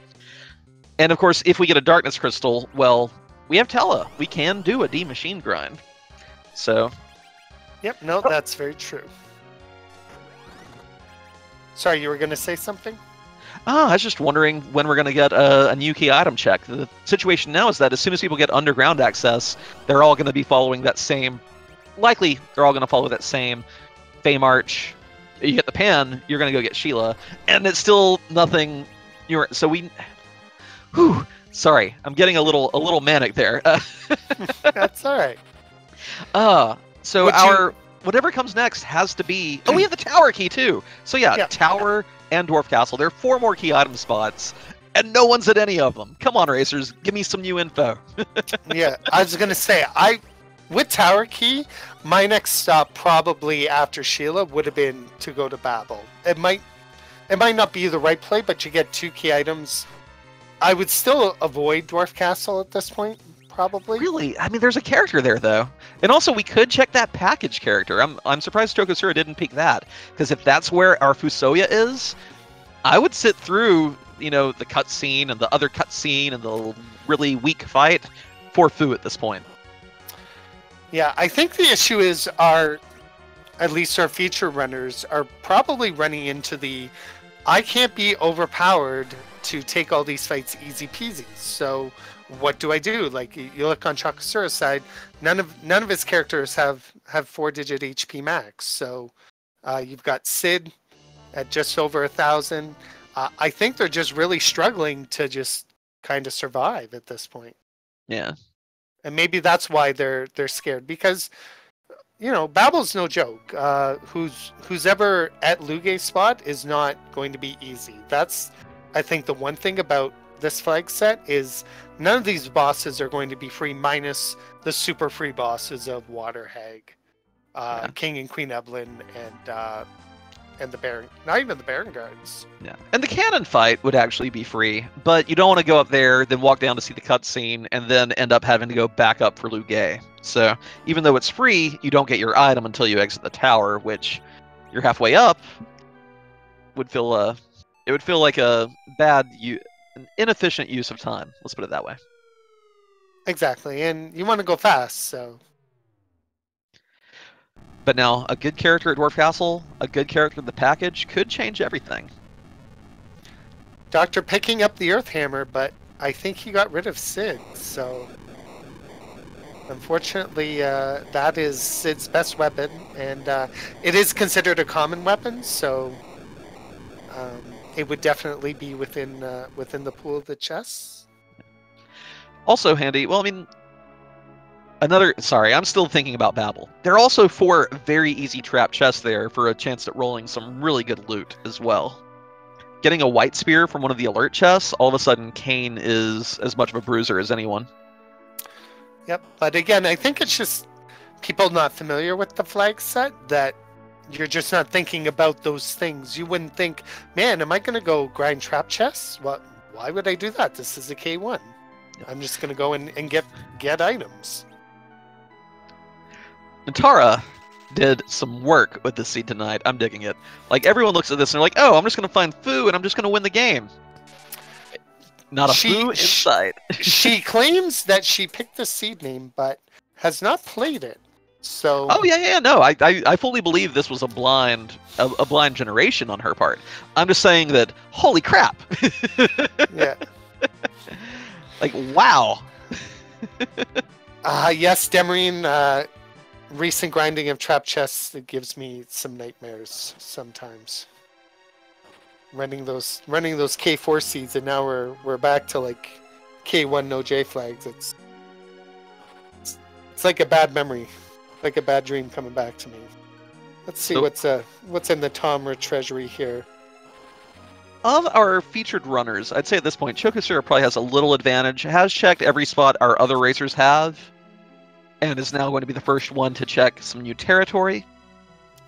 And of course, if we get a Darkness Crystal, well, we have Tella. We can do a D-Machine grind. So... Yep, no, that's very true. Sorry, you were going to say something? I was just wondering when we're going to get a new key item check. The situation now is that as soon as people get underground access, they're all going to be following that same... Likely, they're all going to follow that same Fey March. You get the pan, you're going to go get Sheila. And it's still nothing... So we... Whew, sorry, I'm getting a little manic there. That's all right. So whatever comes next has to be... Oh, we have the tower key, too! So yeah, tower and Dwarf Castle. There are 4 more key item spots, and no one's at any of them. Come on, racers, give me some new info. Yeah, I was going to say, with tower key, my next stop probably after Sheila would have been to go to Babel. It might not be the right play, but you get 2 key items. I would still avoid Dwarf Castle at this point. Probably. Really? I mean, there's a character there, though. And also, we could check that package character. I'm surprised Chokosura didn't pick that. Because if that's where our Fusoya is, I would sit through, the cutscene and the other cutscene and the really weak fight for Fu at this point. Yeah, I think the issue is at least our feature runners are probably running into the I can't be overpowered to take all these fights easy peasy. So what do I do? Like, you look on Chakasura's side, none of his characters have 4-digit HP max. So you've got Sid at just over 1,000. I think they're just really struggling to just kind of survive at this point. Yeah. And maybe that's why they're scared, because Babel's no joke. Who's ever at Luge's spot is not going to be easy. That's, I think, the one thing about this flag set is none of these bosses are going to be free, minus the super free bosses of Water Hag, King and Queen Evelyn, and the Baron. Not even the Baron Guards. Yeah, and the cannon fight would actually be free, but you don't want to go up there, then walk down to see the cutscene, and then end up having to go back up for Luge. So even though it's free, you don't get your item until you exit the tower, which you're halfway up. Would feel it would feel like an inefficient use of time. Let's put it that way. Exactly, and you want to go fast, so. But now, a good character at Dwarf Castle, a good character in the package, could change everything. Doctor picking up the Earth Hammer, but I think he got rid of Sid, so. Unfortunately, that is Sid's best weapon, and it is considered a common weapon, so it would definitely be within the pool of the chests. Also handy. Well, I mean, sorry, I'm still thinking about Babel. There are also 4 very easy trap chests there for a chance at rolling some really good loot as well. Getting a white spear from one of the alert chests, all of a sudden Kane is as much of a bruiser as anyone. Yep, but again, I think it's just people not familiar with the flag set that you're just not thinking about those things. You wouldn't think, man, am I going to go grind trap chests? Why would I do that? This is a K1. Yep. I'm just going to go and get items. Natara did some work with this seed tonight. I'm digging it. Like, everyone looks at this and they're like, oh, I'm just going to find Fu and I'm just going to win the game. Not a Fu in sight. She claims that she picked the seed name, but has not played it. So. Oh yeah, no. I fully believe this was a blind generation on her part. I'm just saying that, holy crap. Yeah. Like, wow. Yes, Demarine, recent grinding of trap chests, it gives me some nightmares sometimes. Running those K4 seeds, and now we're back to like K1 no J flags. It's like a bad memory, like a bad dream coming back to me. Let's see what's in the Tomra treasury here. Of our featured runners, I'd say at this point, Chokosura probably has a little advantage. Has checked every spot our other racers have, and is now going to be the first one to check some new territory.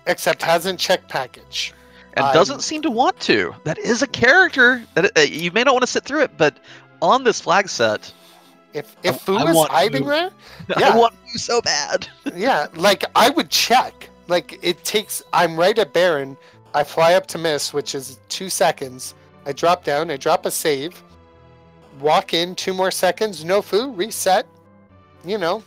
Except hasn't checked package. And doesn't seem to want to. That is a character that you may not want to sit through it, but on this flag set, if Fu is hiding there, yeah. I want Fu so bad. Yeah, like I would check. Like it takes. I'm right at Baron. I fly up to miss, which is 2 seconds. I drop down. I drop a save. Walk in 2 more seconds. No Fu. Reset. You know.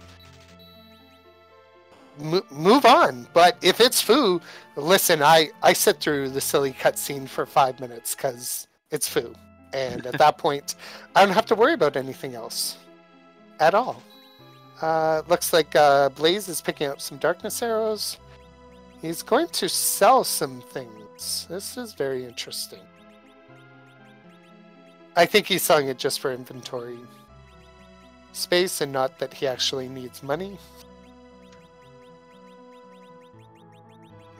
Move on. But if it's Fu, listen, I sit through the silly cutscene for 5 minutes because it's Fu. And at that point, I don't have to worry about anything else at all. Looks like Blaze is picking up some darkness arrows. He's going to sell some things. This is very interesting. I think he's selling it just for inventory space and not that he actually needs money.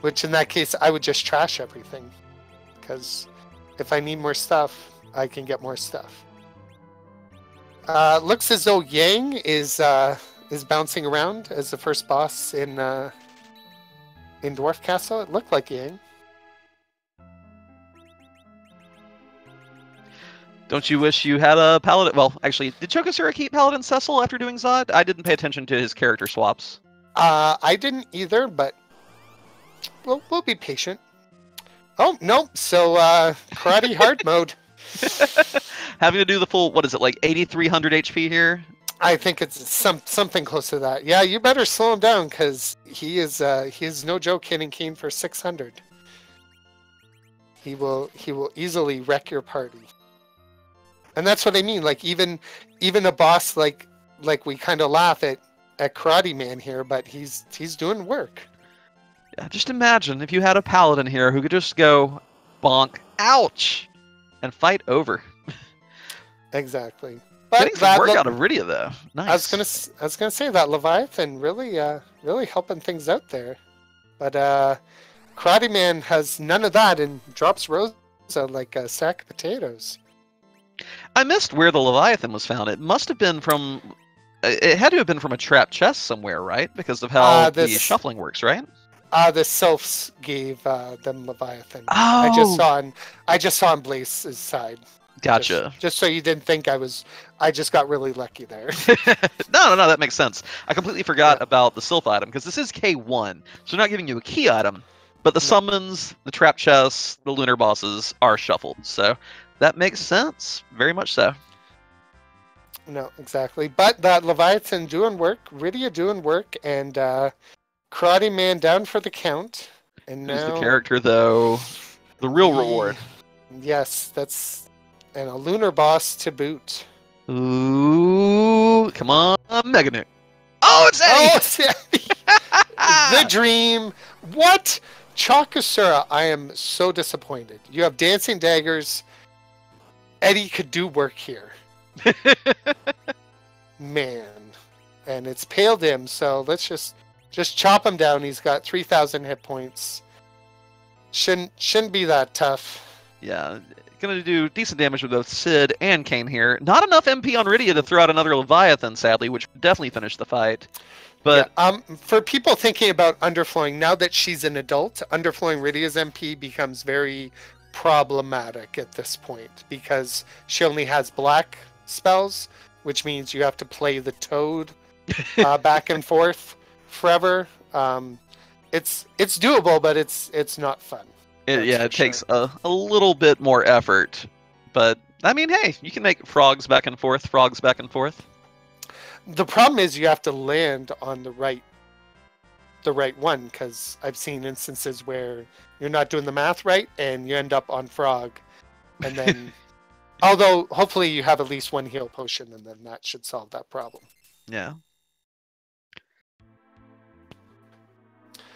Which in that case, I would just trash everything. Because if I need more stuff, I can get more stuff. Looks as though Yang is bouncing around as the first boss in Dwarf Castle. It looked like Yang. Don't you wish you had a Paladin? Well, actually, did Chokosura keep Paladin Cecil after doing Zod? I didn't pay attention to his character swaps. I didn't either, but we'll be patient. Oh, no. So, Karate Hard mode. Having to do the full, what is it, like 8,300 HP here? I think it's something close to that. Yeah, you better slow him down, because he is no joke hitting Kane for 600. He will easily wreck your party. And that's what I mean. Like, even a boss like we kind of laugh at Karate Man here, but he's doing work. Yeah, just imagine if you had a paladin here who could just go bonk, ouch, and fight over. Exactly. But getting some work out of Rydia though. Nice. I was gonna say that Leviathan really helping things out there. But Karate Man has none of that and drops Rosa like a sack of potatoes. I missed where the Leviathan was found. It must have been from. It had to have been from a trap chest somewhere, right? Because of how the shuffling works, right? The Sylphs gave them Leviathan. Oh. I just saw on Blaze's side. Gotcha. Just so you didn't think I just got really lucky there. No, that makes sense. I completely forgot about the Sylph item, because this is K1, so they're not giving you a key item, but the summons, the trap chests, the lunar bosses are shuffled, so that makes sense. Very much so. No, exactly. But that Leviathan doing work, Rydia doing work, and Karate Man down for the count. And who's now the character, though? The real reward. Yes, and a lunar boss to boot. Ooh, come on, Mega Nuke. Oh, it's Eddie! Oh, it's Eddie! The dream. What? Chakasura, I am so disappointed. You have Dancing Daggers. Eddie could do work here. Man. And it's Pale Dim, so let's just chop him down. He's got 3,000 hit points. Shouldn't be that tough. Yeah, gonna do decent damage with both Sid and Kane here. Not enough MP on Rydia to throw out another Leviathan, sadly, which would definitely finish the fight. But yeah, for people thinking about underflowing, now that she's an adult, underflowing Rydia's MP becomes very problematic at this point because she only has black spells, which means you have to play the Toad back and forth forever. It's doable, but it's not fun. It takes a little bit more effort. But I mean, hey, you can make frogs back and forth. The problem is you have to land on the right one, because I've seen instances where you're not doing the math right and you end up on frog, and then although hopefully you have at least one heal potion, and then that should solve that problem. Yeah.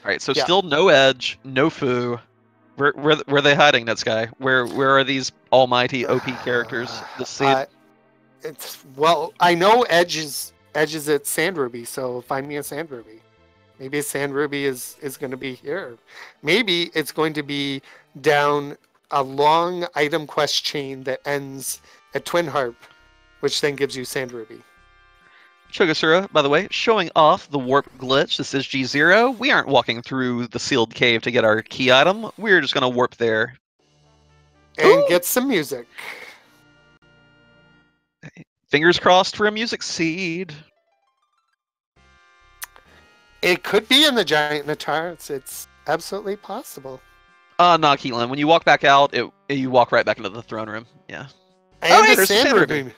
All right, so still no Edge, no Fu. Where are they hiding, Netsky? Where are these almighty OP characters? Well, I know Edge is at Sand Ruby, so find me a Sand Ruby. Maybe a Sand Ruby is going to be here. Maybe it's going to be down a long item quest chain that ends at Twin Harp, which then gives you Sand Ruby. Chogasura, by the way, showing off the warp glitch. This is G0. We aren't walking through the sealed cave to get our key item. We're just going to warp there. And get some music. Fingers crossed for a music seed. It could be in the giant Natar. It's absolutely possible. No, Keelan. When you walk back out, you walk right back into the throne room. Yeah. And hey, there's Sand Ruby.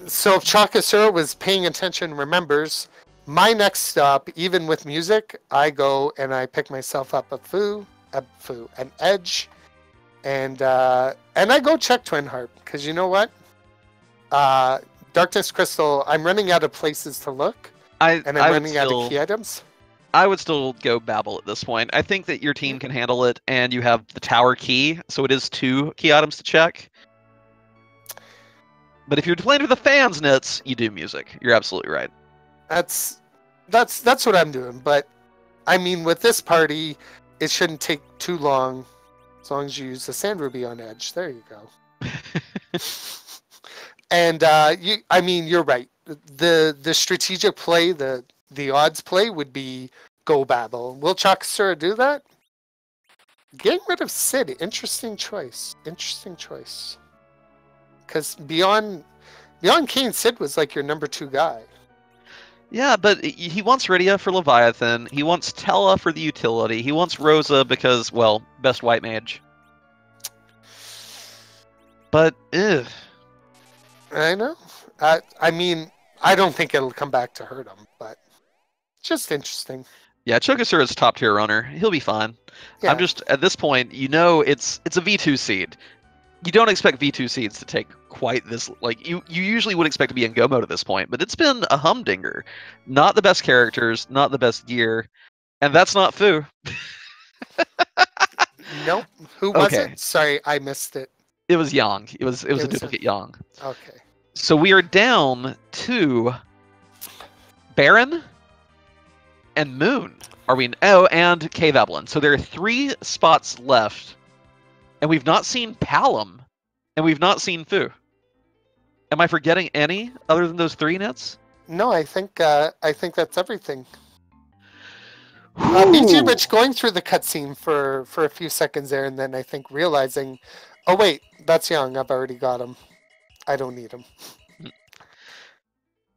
So if Chakasura was paying attention, remembers, my next stop, even with music, I go and I pick myself up an Edge, and I go check Twin Harp, because you know what? Darkness Crystal, I'm running out of places to look, and I'm running out of key items. I would still go Babel at this point. I think that your team can handle it, and you have the tower key, so it is 2 key items to check. But if you're playing for the fans, Nits, you do music. You're absolutely right. That's what I'm doing. But I mean, with this party, it shouldn't take too long, as long as you use the Sand Ruby on Edge. There you go. And you're right. The strategic play, the odds play would be go Babel. Will Chakasura do that? Getting rid of Sid, interesting choice. Because beyond Kane, Sid was like your number 2 guy. Yeah, but he wants Rydia for Leviathan. He wants Tella for the utility. He wants Rosa because, well, best white mage. But, I know. I mean, I don't think it'll come back to hurt him, but just interesting. Yeah, Chokasura is top tier runner. He'll be fine. Yeah. I'm just, at this point, it's a V2 seed. You don't expect V2 seeds to take quite this, like, you usually would expect to be in go mode at this point, but it's been a humdinger. Not the best characters, not the best gear, and that's not Fu. Nope. Who was it? Sorry, I missed it. It was Yang. It was a duplicate Yang. Okay. So we are down to Baron and Moon. And Cave Evelyn. So there are 3 spots left. And we've not seen Palom, and we've not seen Fu. Am I forgetting any other than those 3 nets? No, I think that's everything. BG Rich going through the cutscene for a few seconds there, and then I think realizing, oh wait, that's Young. I've already got him. I don't need him.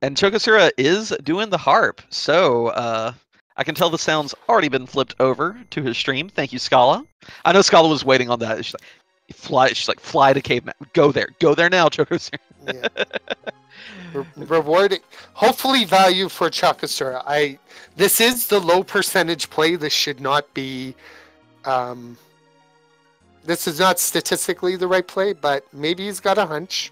And Chokasura is doing the harp, so I can tell the sound's already been flipped over to his stream. Thank you, Scala. I know Scala was waiting on that. She's like, fly to caveman. Go there now, Chokasura. Yeah. Rewarding, hopefully value for Chakasura. This is the low percentage play. This should not be. This is not statistically the right play, but maybe he's got a hunch.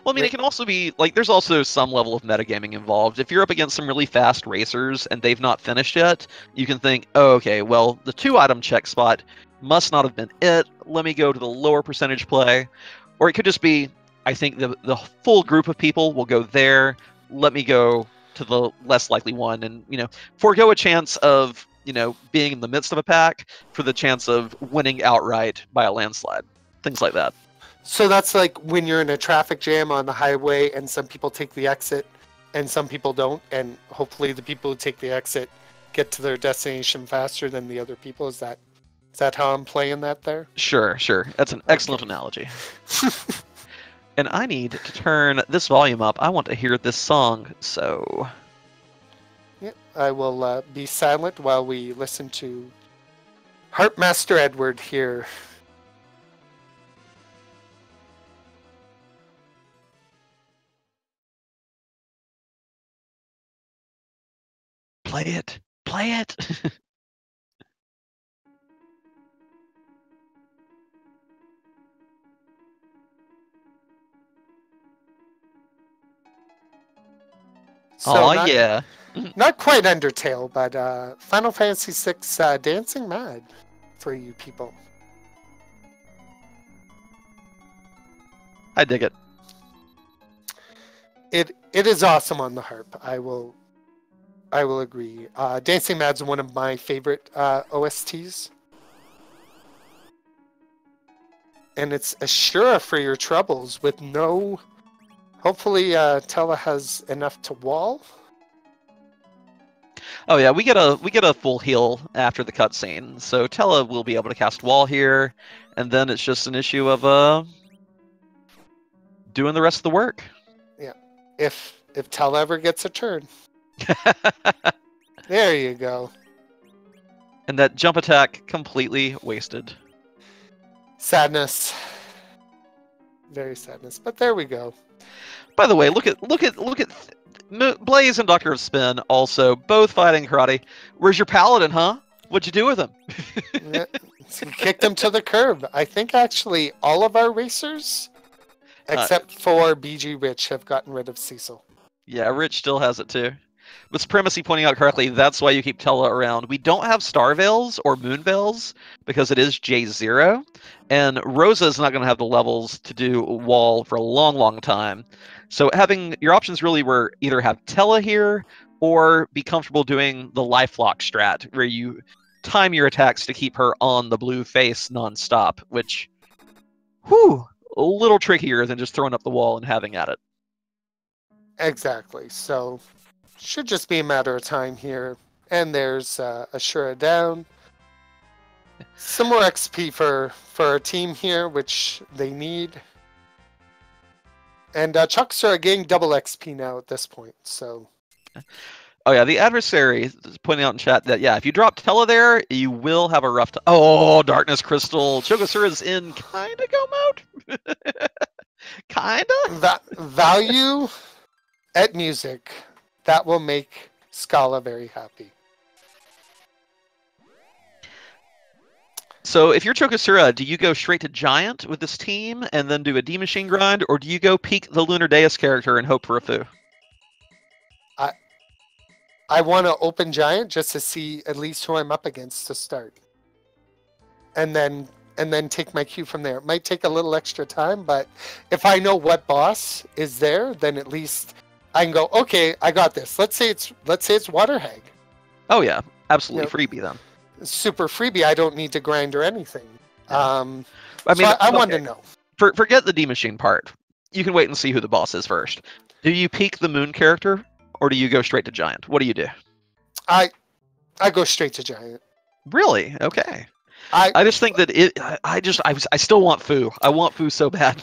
Well, I mean, it Right. can also be like there's also some level of metagaming involved. If you're up against some really fast racers and they've not finished yet, you can think, oh, okay, well, the 2-item check spot must not have been it. Let me go to the lower percentage play. Or it could just be, I think the full group of people will go there. Let me go to the less likely one and, forego a chance of, being in the midst of a pack for the chance of winning outright by a landslide. Things like that. So that's like when you're in a traffic jam on the highway and some people take the exit and some people don't, and hopefully the people who take the exit get to their destination faster than the other people. Is that how I'm playing that there? Sure. That's an excellent analogy. And I need to turn this volume up. I want to hear this song, so... Yep, I will be silent while we listen to Harpmaster Edward here. Play it. Play it. So Yeah. Not quite Undertale, but Final Fantasy VI Dancing Mad for you people. I dig it. It is awesome on the harp. I will agree. Dancing Mad's one of my favorite OSTs. And it's Ashura for your troubles with no... Hopefully Tella has enough to wall. Oh yeah, we get a full heal after the cutscene, so Tella will be able to cast Wall here, and then it's just an issue of doing the rest of the work. Yeah, if Tella ever gets a turn. There you go. And that jump attack completely wasted. Sadness. Very sadness, but there we go. By the way, look at Blaze and Doctor of Spin also both fighting karate. Where's your paladin, huh? What'd you do with him? Yeah, kicked him to the curb. I think actually all of our racers, except for BG Rich, have gotten rid of Cecil. Yeah, Rich still has it too. But Supremacy pointing out correctly, that's why you keep Tella around. We don't have Star Veils or Moon Veils because it is J0, and Rosa is not going to have the levels to do Wall for a long, long time. So having your options really were either have Tella here or be comfortable doing the Lifelock strat, where you time your attacks to keep her on the blue face nonstop, which, whew, a little trickier than just throwing up the wall and having at it. Exactly. So should just be a matter of time here. And there's Ashura down. Some more XP for our team here, which they need. And Chucks are getting double XP now at this point, so... Oh yeah, the adversary is pointing out in chat that, yeah, if you drop Tella there, you will have a rough time. Oh, Darkness Crystal. Chogosura's in kinda go mode? Kinda? Value at music. That will make Scala very happy. So if you're Chokosura, do you go straight to Giant with this team and then do a D-Machine grind, or do you go peek the Lunar Deus character and hope for a foo? I want to open Giant just to see at least who I'm up against to start. And then take my cue from there. It might take a little extra time, but if I know what boss is there, then at least I can go, okay, I got this. Let's say it's Water Hag. Oh yeah, absolutely freebie then. Super freebie. I don't need to grind or anything. Yeah. I want to know. Forget the D-Machine part. You can wait and see who the boss is first. Do you peek the Moon character, or do you go straight to Giant? What do you do? I go straight to Giant. Really? Okay. I just think that I still want foo. I want foo so bad.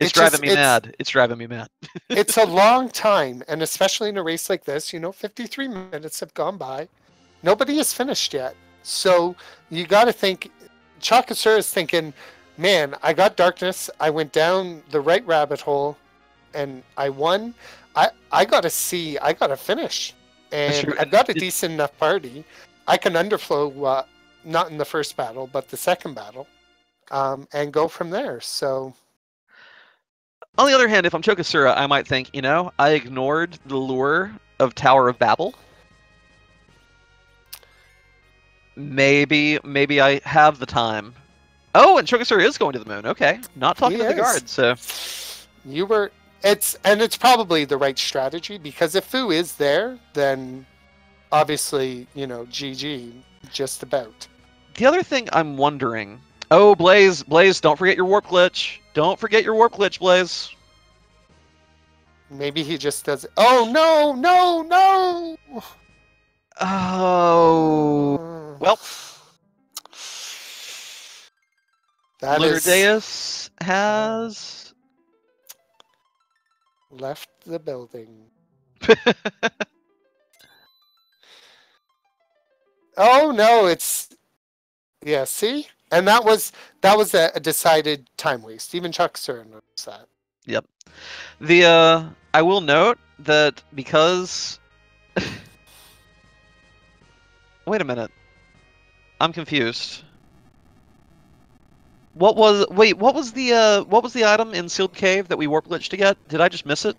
It's driving me mad. It's driving me mad. It's a long time, and especially in a race like this, 53 minutes have gone by. Nobody has finished yet. So you got to think, Chakasura is thinking, man, I got darkness. I went down the right rabbit hole, and I won. I got to see. I got to finish. And I've got a decent enough party. I can underflow, not in the first battle, but the second battle, and go from there. So On the other hand, if I'm Chokasura, I might think, I ignored the lure of Tower of Babel. Maybe I have the time. Oh, and Chokasura is going to the moon. Okay, not talking to the guards. So it's probably the right strategy, because if Fu is there, then obviously GG just about. The other thing I'm wondering. Oh, Blaze, don't forget your warp glitch. Don't forget your warp glitch, Blaze. Maybe he just does it. Oh, no! Oh. Well. Lunar has left the building. Oh, no, it's... Yeah, see? And that was a decided time waste. Even Chuck Sir noticed that. Yep. I will note that because... Wait a minute. I'm confused. What was the item in Sealed Cave that we warp glitched to get? Did I just miss it?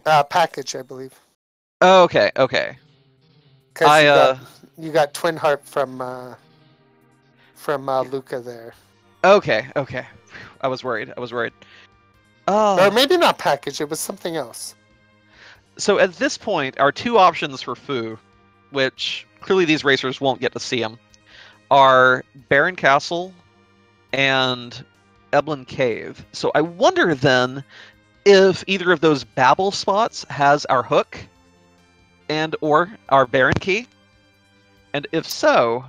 Package, I believe. Oh, okay. Because you got Twin Harp from Luca there. Okay. I was worried. Oh. Or maybe not package, it was something else. So at this point, our two options for Fu, which clearly these racers won't get to see them, are Baron Castle and Eblin Cave. So I wonder then if either of those Babel spots has our hook and or our Baron key. And if so,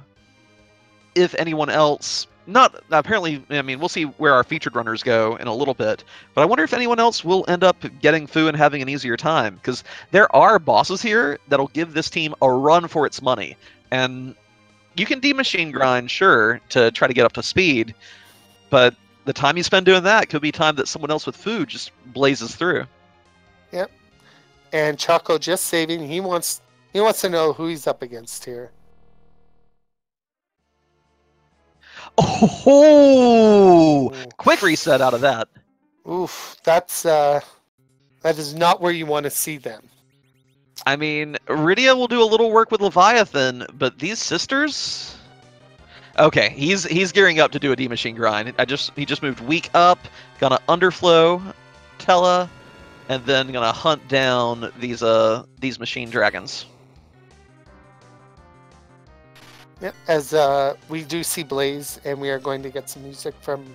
if anyone else... Not apparently. I mean, we'll see where our featured runners go in a little bit, but I wonder if anyone else will end up getting Fu and having an easier time, because there are bosses here that'll give this team a run for its money, and you can de-machine grind, sure, to try to get up to speed, but the time you spend doing that could be time that someone else with Fu just blazes through. Yep. And Choco just saving. He wants to know who he's up against here. Oh, quick reset out of that. Oof, that is not where you want to see them. I mean, Rydia will do a little work with Leviathan, but these sisters... Okay, he's gearing up to do a D-Machine grind. He just moved weak up, gonna underflow Tella, and then gonna hunt down these machine dragons. Yeah, as we do see Blaze, and we are going to get some music from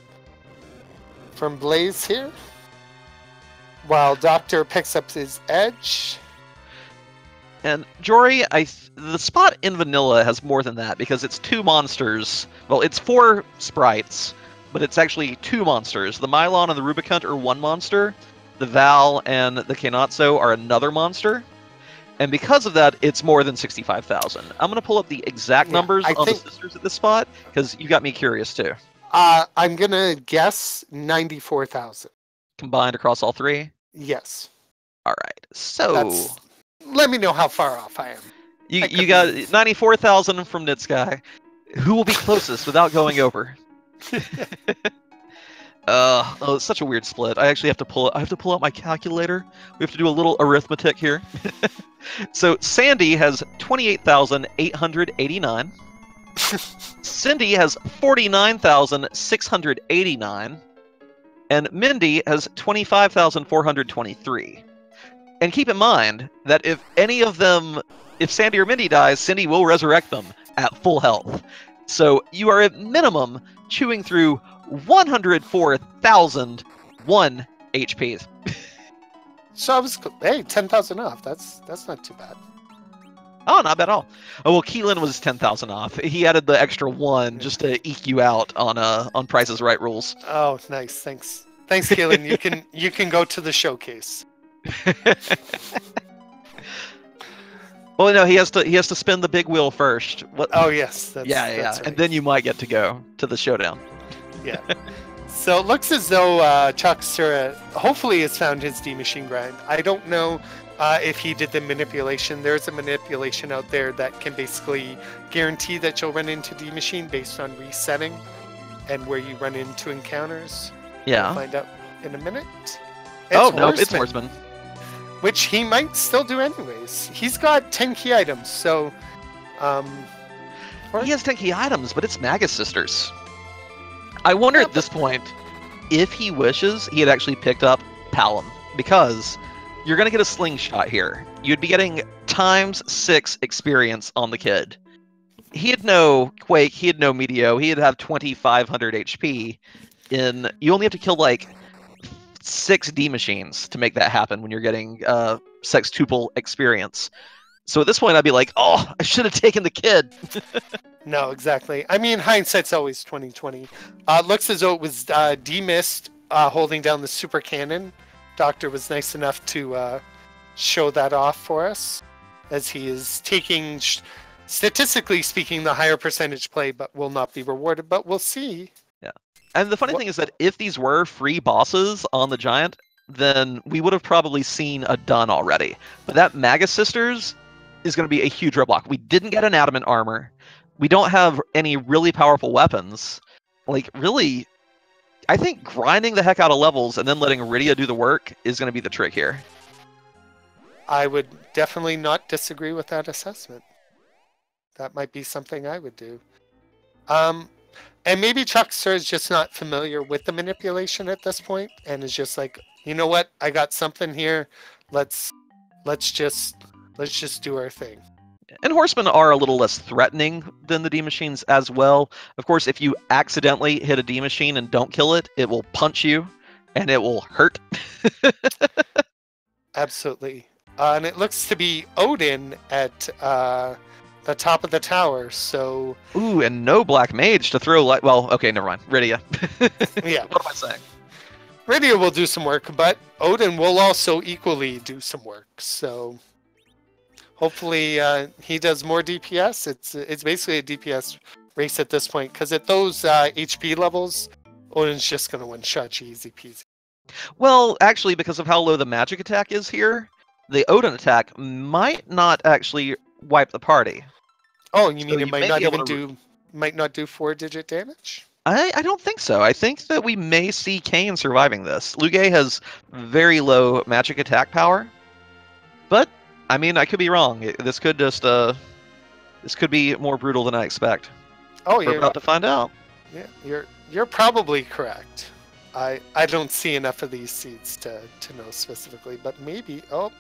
Blaze here, while Doctor picks up his edge. And Jory, the spot in Vanilla has more than that, because it's two monsters. Well, it's 4 sprites, but it's actually 2 monsters. The Mylon and the Rubicant are one monster. The Val and the Kenatsu are another monster. And because of that, it's more than 65,000. I'm going to pull up the exact numbers on the sisters at this spot, because you got me curious too. I'm going to guess 94,000. Combined across all 3? Yes. All right. So... Let me know how far off I am. You got 94,000 from Nitsky. Who will be closest without going over? It's such a weird split. I actually have to pull out my calculator. We have to do a little arithmetic here. So Sandy has 28,889. Cindy has 49,689. And Mindy has 25,423. And keep in mind that if any of them, if Sandy or Mindy dies, Cindy will resurrect them at full health. So you are at minimum chewing through 104,001 HPs. So I was 10,000 off. That's not too bad. Oh, not bad at all. Oh well, Keelan was 10,000 off. He added the extra 1 just to eke you out on Price is Right rules. Oh, nice. Thanks, Keelan. You can go to the showcase. Well, no, he has to spin the big wheel first. What? Oh yes, that's right. And then you might get to go to the showdown. Yeah. So it looks as though Chuck Sura hopefully has found his D-Machine grind. I don't know if he did the manipulation. There's a manipulation out there that can basically guarantee that you'll run into D-Machine based on resetting and where you run into encounters. Yeah. Find out. in a minute. Oh, no, it's Horseman. Which he might still do anyways. He's got 10 key items, so... He has 10 key items, but it's Magus Sisters. I wonder at this point if he wishes he had actually picked up Palom, because you're going to get a slingshot here. You'd be getting ×6 experience on the kid. He had no Quake, he had no Meteo, he'd have 2,500 HP. You only have to kill like 6 D machines to make that happen when you're getting sextuple experience. So at this point, I'd be like, oh, I should have taken the kid. No, exactly. I mean, hindsight's always 20/20. Looks as though it was D-Mist holding down the super cannon. Doctor was nice enough to show that off for us, as he is taking, statistically speaking, the higher percentage play, but will not be rewarded. But we'll see. Yeah. And the funny thing is that if these were free bosses on the Giant, then we would have probably seen a done already. But that Magus Sisters is going to be a huge roadblock. We didn't get an adamant armor. We don't have any really powerful weapons. Like, really, I think grinding the heck out of levels and then letting Rydia do the work is going to be the trick here. I would definitely not disagree with that assessment. That might be something I would do. And maybe Chuckster is just not familiar with the manipulation at this point, and is just like, you know what, I got something here. Let's just do our thing. And Horsemen are a little less threatening than the D-Machines as well. Of course, if you accidentally hit a D-Machine and don't kill it, it will punch you, and it will hurt. Absolutely. And it looks to be Odin at the top of the tower, so... Ooh, and no Black Mage to throw light... Well, okay, never mind. Rydia. Yeah. What am I saying? Rydia will do some work, but Odin will also equally do some work, so... Hopefully he does more DPS. It's basically a DPS race at this point, because at those HP levels, Odin's just going to one-shot you easy peasy. Well, actually, because of how low the magic attack is here, the Odin attack might not actually wipe the party. Oh, you mean So it you might may not be able even to do... Might not do 4-digit damage? I don't think so. I think that we may see Kayn surviving this. Lugae has very low magic attack power, but I mean, I could be wrong. This could just this could be more brutal than I expect. Oh, We're about to find out. Yeah, you're probably correct. I don't see enough of these seeds to know specifically, but maybe. Oh,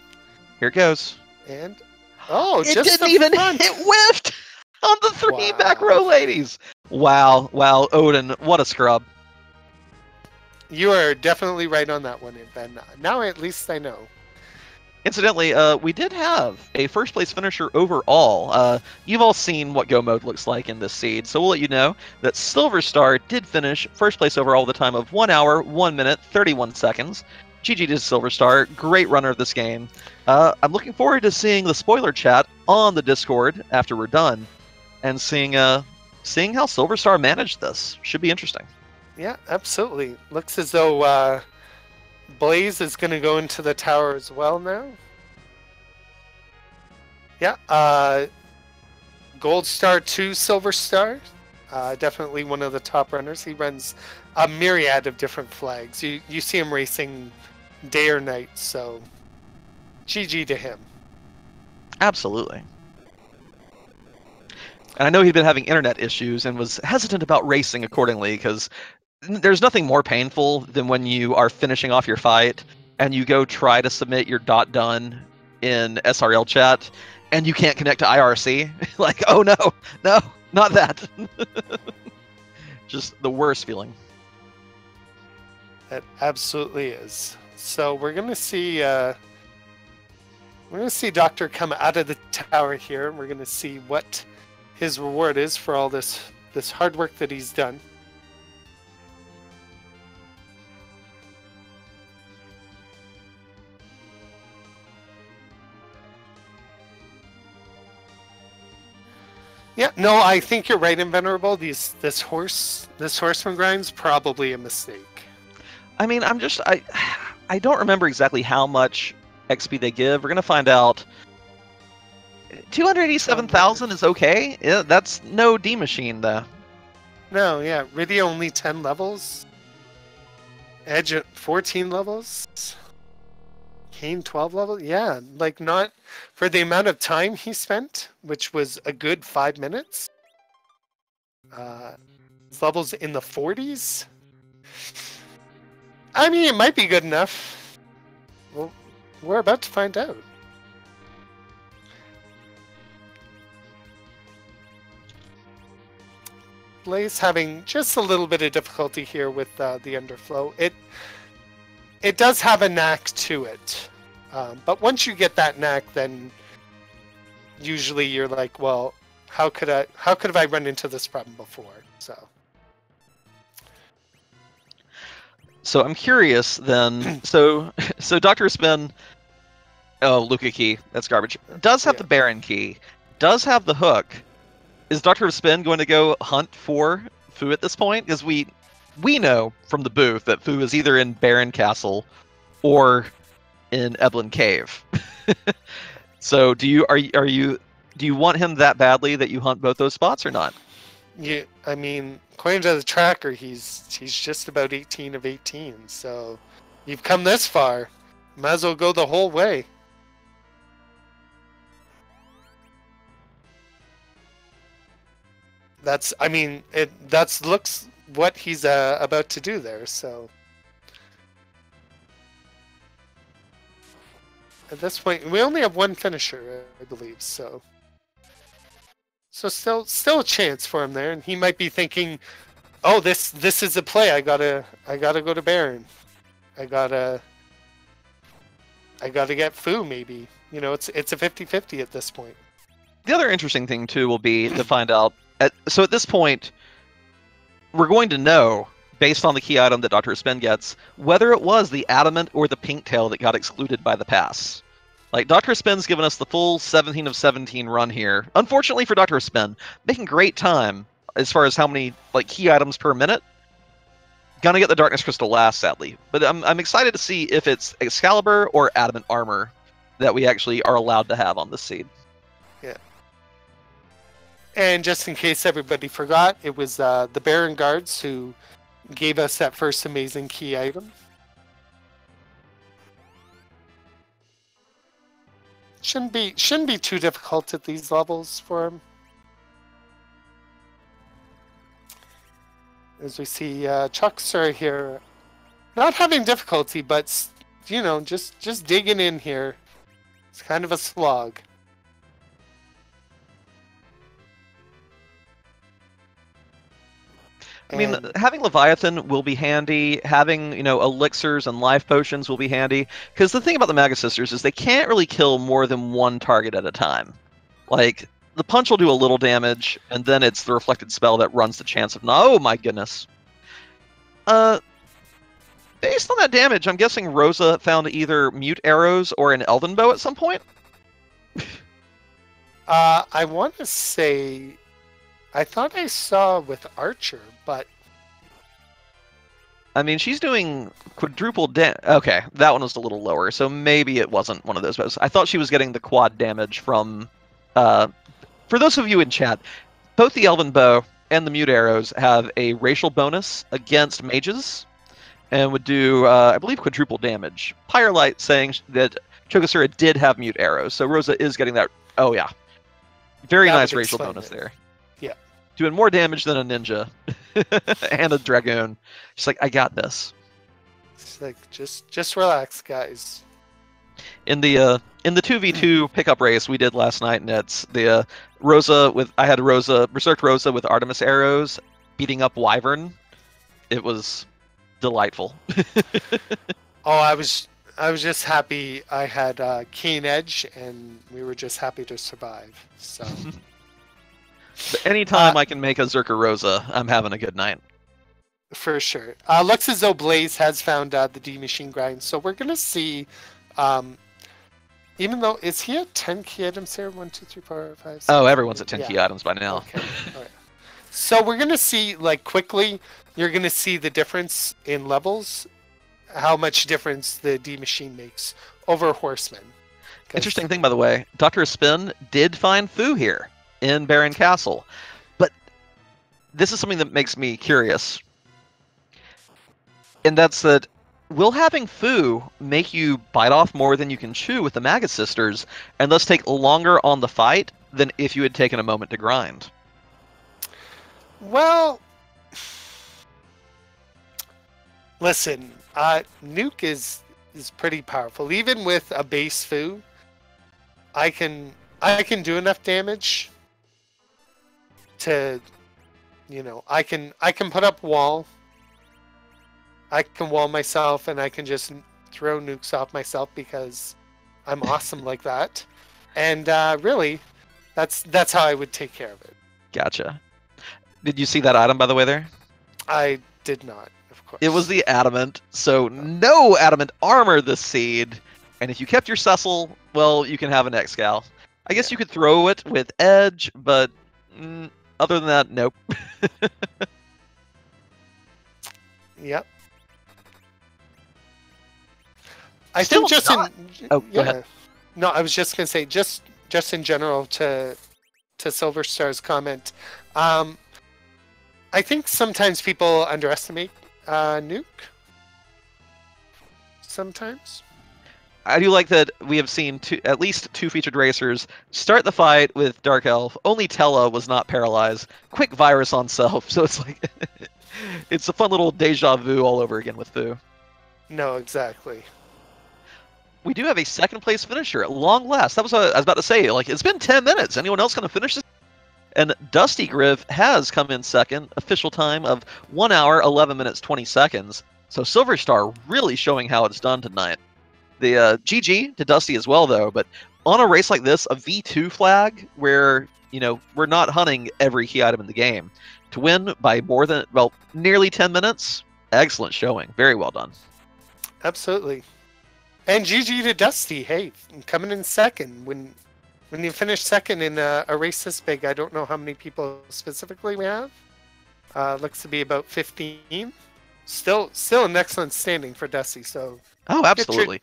here it goes. And it just didn't even front. hit whiffed on the 3 Wow. back row ladies. Wow, Odin, what a scrub. You are definitely right on that one, Ben. Now at least I know. Incidentally, we did have a first place finisher overall. You've all seen what go mode looks like in this seed, so we'll let you know that Silver Star did finish first place overall with a time of 1 hour, 1 minute, 31 seconds. GG to Silver Star, great runner of this game. I'm looking forward to seeing the spoiler chat on the Discord after we're done, and seeing how Silver Star managed this. Should be interesting. Yeah, absolutely. Looks as though Blaze is going to go into the tower as well now. Yeah, Gold Star to Silver Star. Definitely one of the top runners. He runs a myriad of different flags. You see him racing day or night, so GG to him. Absolutely. And I know he'd been having internet issues and was hesitant about racing accordingly, because there's nothing more painful than when you are finishing off your fight and you go try to submit your .done in SRL chat and you can't connect to IRC. Like, oh no, not that. Just the worst feeling. It absolutely is. So we're gonna see Doctor come out of the tower here. We're gonna see what his reward is for all this hard work that he's done. Yeah, no, I think you're right, Invenerable. This horseman grind's probably a mistake. I mean, I don't remember exactly how much XP they give. We're gonna find out. 287,000 is okay. Yeah, that's no D machine though. No, yeah, Rydia only 10 levels. Edge at 14 levels. Kane 12 level? Yeah, like not for the amount of time he spent, which was a good 5 minutes. His levels in the 40s. I mean, it might be good enough. Well, we're about to find out. Blaze having just a little bit of difficulty here with the underflow. It does have a knack to it, but once you get that knack, then usually you're like, well, how could I run into this problem before? So I'm curious then. So Dr. Spin, oh, Luca key, that's garbage. Does have the Baron key, does have the hook. Is Dr. Spin going to go hunt for Fu at this point? Because we know from the booth that Fu is either in Baron Castle or in Eblin Cave. So do you want him that badly that you hunt both those spots or not? Yeah, I mean, according to the tracker, he's just about 18 of 18. So you've come this far, might as well go the whole way. That's looks what he's about to do there. So at this point, we only have one finisher, I believe. So still a chance for him there, and he might be thinking, "Oh, this is a play. I gotta go to Baron. I gotta get Fu. Maybe it's a 50-50 at this point." The other interesting thing too will be to find out. So at this point, we're going to know, based on the key item that Dr. Spin gets, whether it was the adamant or the pink tail that got excluded by the pass. Like, Dr. Spin's given us the full 17 of 17 run here. Unfortunately for Dr. Spin, making great time as far as how many key items per minute. Gonna get the Darkness Crystal last, sadly. But I'm excited to see if it's Excalibur or Adamant Armor that we actually are allowed to have on this seed. Yeah. And just in case everybody forgot, it was the Baron Guards who gave us that first amazing key item. Shouldn't be too difficult at these levels for him. As we see, Chucks are here, not having difficulty, but just digging in here. It's kind of a slog. I mean, having Leviathan will be handy. Having, elixirs and life potions will be handy. Because the thing about the Maga Sisters is they can't really kill more than one target at a time. Like, the punch will do a little damage, and then it's the reflected spell that runs the chance of... Oh, my goodness. Based on that damage, I'm guessing Rosa found either mute arrows or an elven bow at some point? I want to say... I thought I saw with Archer, but... I mean, she's doing quadruple damage. Okay, that one was a little lower, so maybe it wasn't one of those bows. I thought she was getting the quad damage from... For those of you in chat, both the Elven Bow and the Mute Arrows have a racial bonus against mages, and would do, I believe, quadruple damage. Pyrelight saying that Chogasura did have Mute Arrows, so Rosa is getting that... Oh, yeah. Very nice racial bonus there. Yeah. Doing more damage than a ninja and a dragoon. She's like, I got this. It's like, just relax, guys. In the 2v2 pickup race we did last night, and it's the Rosa with Berserk Rosa with Artemis arrows beating up Wyvern. It was delightful. Oh, I was just happy I had Keen Edge, and we were just happy to survive. So. But anytime I can make a Zerker Rosa, I'm having a good night. For sure. Looks as though Blaze has found the D machine grind, so we're gonna see. Even though, is he at 10 key items here? 1, 2, 3, 4, 5, 6. Oh, everyone's at 10 key items by now. Okay. All right. So we're gonna see, quickly, you're gonna see the difference in levels, how much difference the D machine makes over Horseman. Interesting thing, by the way, Dr. Spin did find Fu here in Baron Castle, but this is something that makes me curious. And that's that. Will having Fu make you bite off more than you can chew with the Magus Sisters, and thus take longer on the fight than if you had taken a moment to grind? Well, listen, Nuke is pretty powerful. Even with a base Fu, I can do enough damage to, I can put up wall. I can wall myself, and I can just throw nukes off myself because I'm awesome like that. And really, that's how I would take care of it. Gotcha. Did you see that item, by the way, there? I did not, of course. It was the adamant, so no adamant armor this seed. And if you kept your Cecil, well, you can have an Excal. I guess you could throw it with Edge, but other than that, nope. Yep. I think just not... Oh, go ahead. No, I was just gonna say just in general to Silver Star's comment. I think sometimes people underestimate Nuke. Sometimes. I do like that we have seen at least two featured racers start the fight with Dark Elf. Only Tella was not paralyzed. Quick virus on self, so it's like it's a fun little deja vu all over again with Fu. No, exactly. We do have a second place finisher at long last. That was I was about to say, like, it's been 10 minutes. Anyone else going to finish this? And Dusty Griff has come in second. Official time of 1 hour, 11 minutes, 20 seconds. So Silver Star really showing how it's done tonight. The GG to Dusty as well, though. But on a race like this, a V2 flag where, we're not hunting every key item in the game. To win by nearly 10 minutes, excellent showing. Very well done. Absolutely. And GG to Dusty. Hey, coming in second. When you finish second in a race this big, I don't know how many people specifically we have. Looks to be about 15. Still an excellent standing for Dusty. So. Oh, absolutely.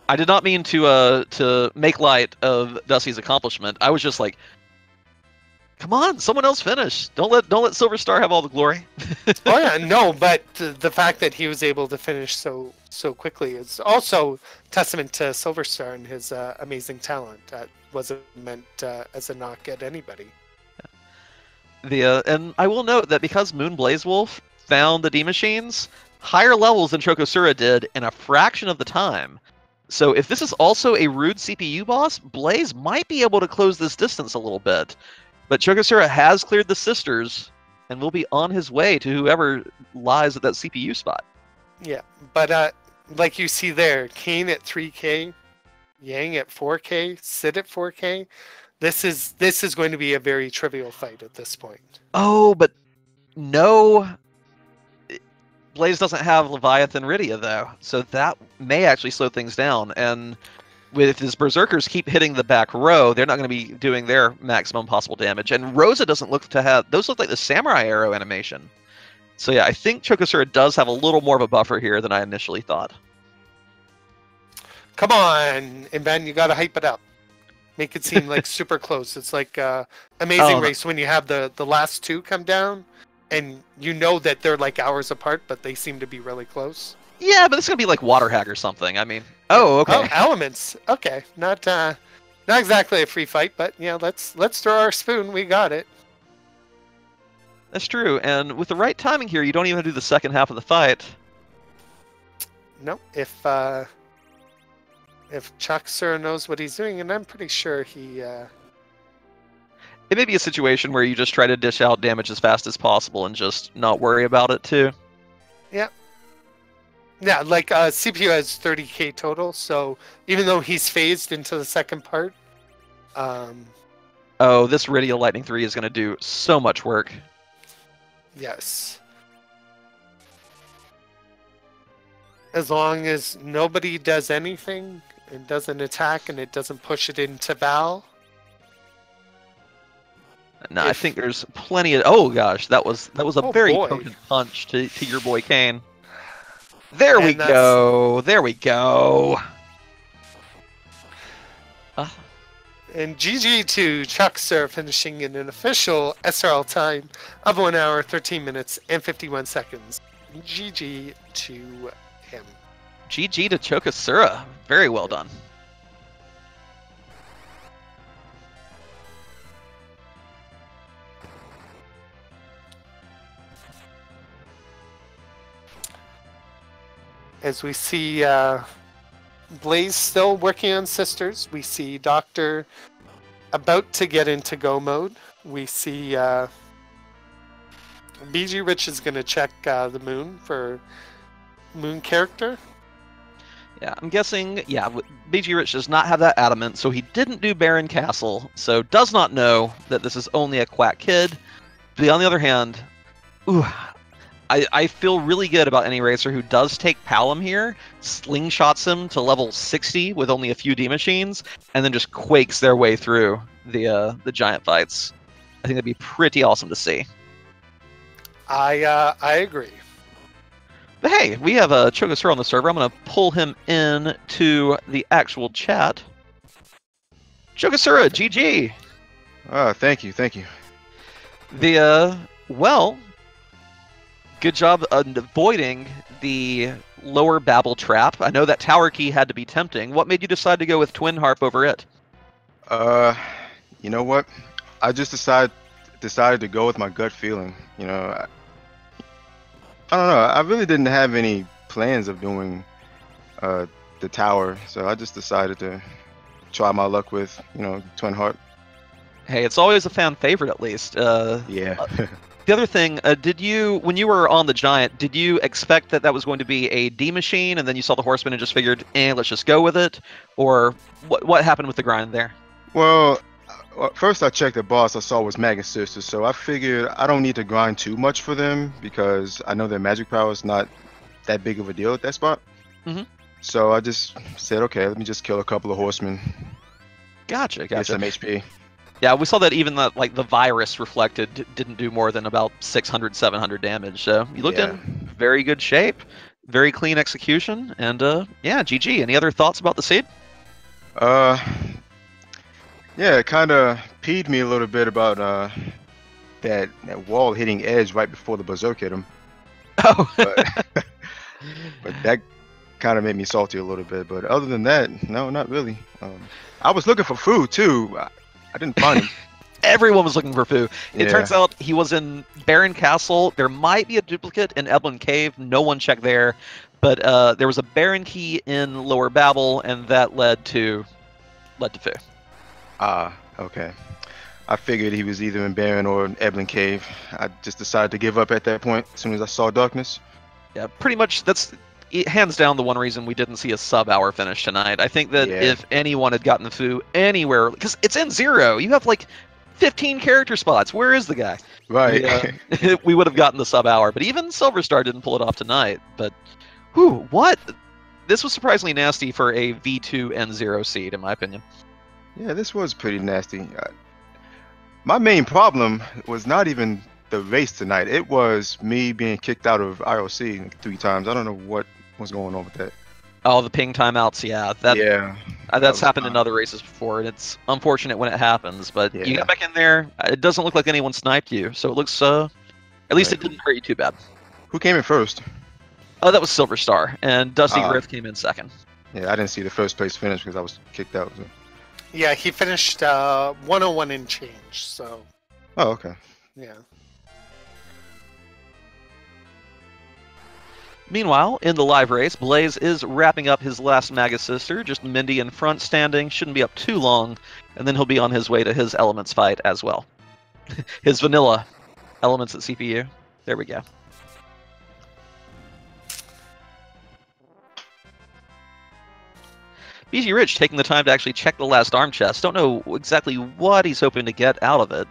I did not mean to make light of Dusty's accomplishment. I was just like, come on, someone else finish. Don't let Silver Star have all the glory. Oh yeah, no, but the fact that he was able to finish so quickly is also testament to Silver Star and his amazing talent. That wasn't meant as a knock at anybody. And I will note that because Moon Blaze Wolf found the D machines higher levels than Chokosura did in a fraction of the time. So if this is also a rude CPU boss, Blaze might be able to close this distance a little bit. But Chokosura has cleared the sisters and will be on his way to whoever lies at that CPU spot. Yeah, but like you see there, Kane at 3K, Yang at 4K, Sid at 4K. This is going to be a very trivial fight at this point. Oh, but no. Blaze doesn't have Leviathan Rydia, though, so that may actually slow things down. And if his Berserkers keep hitting the back row, they're not going to be doing their maximum possible damage. And Rosa doesn't look to have... Those look like the Samurai Arrow animation. So yeah, I think Chokosura does have a little more of a buffer here than I initially thought. Come on, and Ben, you got to hype it up. Make it seem like super close. It's like Amazing Race when you have the last two come down. And you know that they're like hours apart, but they seem to be really close. Yeah, but it's gonna be like Water Hag or something. I mean, oh, okay. Oh, elements. Okay, not exactly a free fight, but yeah, let's throw our spoon. We got it. That's true. And with the right timing here, you don't even have to do the second half of the fight. No, if Chuck Sir knows what he's doing, and I'm pretty sure he. It may be a situation where you just try to dish out damage as fast as possible and just not worry about it, too. Yeah. Yeah, like CPU has 30k total, so even though he's phased into the second part... Oh, this Rydia Lightning 3 is going to do so much work. Yes. As long as nobody does anything, and doesn't attack, and it doesn't push it into Val... No, I think there's plenty of... Oh, gosh, that was a very potent punch to your boy Kane. There we go. There we go. And GG to Chuck Sir finishing in an official SRL time of 1 hour, 13 minutes, and 51 seconds. GG to him. GG to Chokasura. Very well done. As we see Blaze still working on Sisters, we see Doctor about to get into go mode. We see BG Rich is going to check the moon for moon character. Yeah, I'm guessing, yeah, BG Rich does not have that adamant, so he didn't do Baron Castle, so does not know that this is only a Quack Kid. But on the other hand, ooh, I feel really good about any racer who does take Palom here, slingshots him to level 60 with only a few D machines, and then just quakes their way through the giant fights. I think that'd be pretty awesome to see. I agree. But hey, we have a Chokasura on the server. I'm going to pull him in to the actual chat. Chokasura, GG! Thank you, thank you. Well, good job avoiding the lower Babel trap. I know that tower key had to be tempting. What made you decide to go with Twin Harp over it? You know what? I just decided to go with my gut feeling. You know, I don't know. I really didn't have any plans of doing the tower, so I just decided to try my luck with, Twin Harp. Hey, it's always a fan favorite, at least. Yeah. The other thing, when you were on the Giant, did you expect that was going to be a D machine, and then you saw the Horseman and just figured, let's just go with it? Or what happened with the grind there? Well, first I checked the boss I saw was Magus Sisters, so I figured I don't need to grind too much for them because I know their magic power is not that big of a deal at that spot. Mm-hmm. So I just said, okay, let me just kill a couple of Horsemen. Gotcha. Get some HP. Yeah, we saw that even the virus reflected didn't do more than about 600, 700 damage. So you looked in very good shape, very clean execution, and GG. Any other thoughts about the seed? Yeah, it kind of peeved me a little bit about that wall hitting Edge right before the berserk hit him. Oh. but that kind of made me salty a little bit. But other than that, no, not really. I was looking for food too. I didn't find him. Everyone was looking for Fu. It turns out he was in Baron Castle. There might be a duplicate in Eblin Cave. No one checked there. But there was a Baron key in Lower Babel, and that led to Fu. Okay. I figured he was either in Baron or in Eblin Cave. I just decided to give up at that point as soon as I saw darkness. Yeah, pretty much that's hands down the one reason we didn't see a sub-hour finish tonight. I think that if anyone had gotten Fu anywhere, because it's in 0, you have like 15 character spots. Where is the guy? Right. We would have gotten the sub-hour, but even Silverstar didn't pull it off tonight. But, what? This was surprisingly nasty for a V2 N0 seed, in my opinion. Yeah, this was pretty nasty. My main problem was not even the race tonight. It was me being kicked out of IOC 3 times. I don't know what was going on with that. Oh, the ping timeouts, that's happened in other races before, and it's unfortunate when it happens, but you got back in there. It doesn't look like anyone sniped you, so it looks, at least it didn't hurt you too bad. Who came in first? Oh, that was Silverstar, and Dusty Griff came in second. Yeah, I didn't see the first place finish because I was kicked out. So. Yeah, he finished 101 and change, so... Oh, okay. Yeah. Meanwhile, in the live race, Blaze is wrapping up his last Magus Sister, just Mindy in front standing, shouldn't be up too long, and then he'll be on his way to his Elements fight as well. His vanilla Elements at CPU. There we go. BG Rich taking the time to actually check the last arm chest. Don't know exactly what he's hoping to get out of it.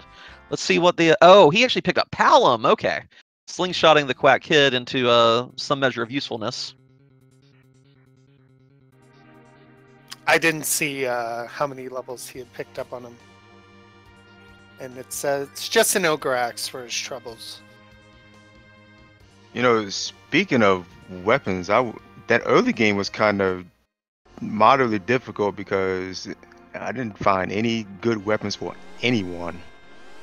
Let's see what the... Oh, he actually picked up Palom. Okay. Slingshotting the Quack Kid into some measure of usefulness. I didn't see how many levels he had picked up on him. And it's just an Ogre Axe for his troubles. Speaking of weapons, that early game was kind of moderately difficult because I didn't find any good weapons for anyone.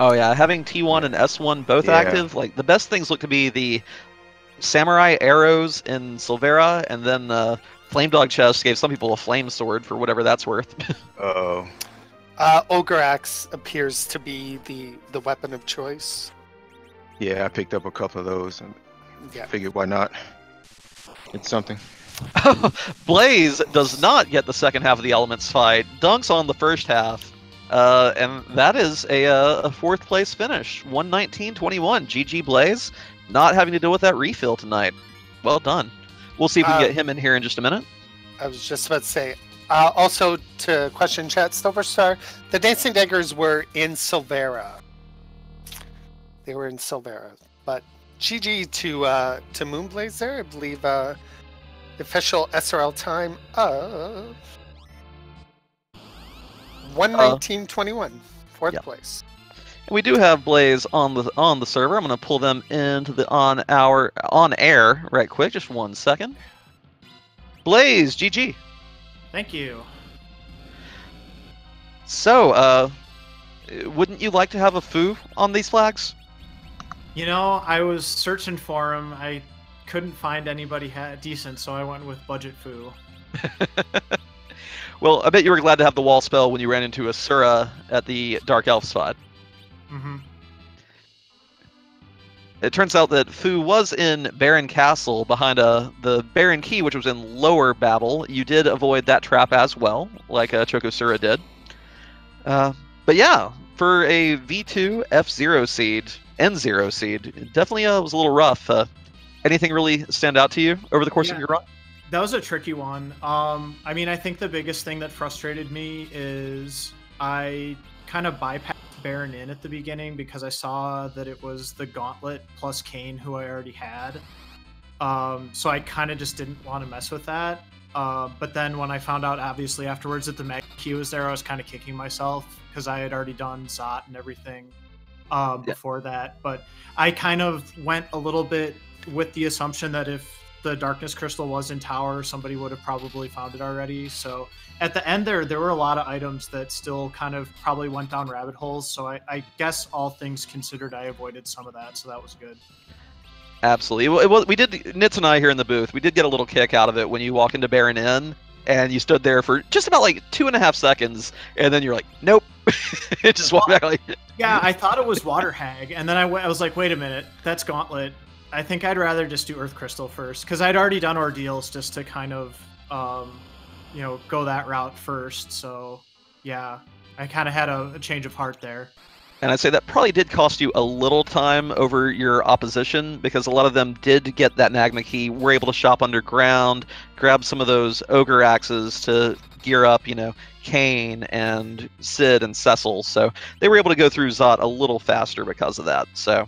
Oh yeah, having T1 and S1 both active, like the best things look to be the samurai arrows in Silvera, and then Flame Dog Chest gave some people a flame sword for whatever that's worth. Uh-oh. Ogre Axe appears to be the weapon of choice. Yeah, I picked up a couple of those and Yeah. figured why not. It's something. Blaze does not get the second half of the Elements fight. Dunks on the first half. And that is a fourth place finish. 119-21. GG Blaze. Not having to deal with that refill tonight. Well done. We'll see if we can get him in here in just a minute. I was just about to say. Also, to question chat, Silverstar, the Dancing Daggers were in Silvera. They were in Silvera. But GG to Moonblaze there. I believe the official SRL time of 119.21. Fourth place. We do have Blaze on the server. I'm going to pull them into the on air right quick. Just 1 second. Blaze, GG. Thank you. So, wouldn't you like to have a foo on these flags? You know, I was searching for them. I couldn't find anybody decent, so I went with Budget Foo. Well, I bet you were glad to have the wall spell when you ran into Asura at the Dark Elf spot. Mm-hmm. It turns out that Fu was in Baron Castle behind the Baron Key, which was in Lower Babel. You did avoid that trap as well, like Chokosura did. But yeah, for a V2 F0 seed, N0 seed, it definitely was a little rough. Anything really stand out to you over the course of your run? That was a tricky one. I mean, I think the biggest thing that frustrated me is I kind of bypassed Baron in at the beginning because I saw that it was the Gauntlet plus Kane who I already had. So I kind of just didn't want to mess with that. But then when I found out, obviously, afterwards that the Mega Key was there, I was kind of kicking myself because I had already done Zot and everything before that. But I kind of went a little bit with the assumption that if the Darkness Crystal was in Tower, somebody would have probably found it already. So at the end there were a lot of items that still kind of probably went down rabbit holes. So I guess all things considered, I avoided some of that. So that was good. Absolutely. Well, we did, Nitz and I here in the booth, we did get a little kick out of it when you walk into Baron Inn and you stood there for just about like 2.5 seconds, and then you're like, nope. It just walked back like... Yeah, I thought it was Water Hag, and then I was like, wait a minute, that's Gauntlet. I think I'd rather just do Earth Crystal first, because I'd already done Ordeals just to kind of, go that route first. So, yeah, I kind of had a change of heart there. And I'd say that probably did cost you a little time over your opposition, because a lot of them did get that Magma Key, were able to shop underground, grab some of those Ogre Axes to gear up, Kane and Sid and Cecil. So they were able to go through Zot a little faster because of that. So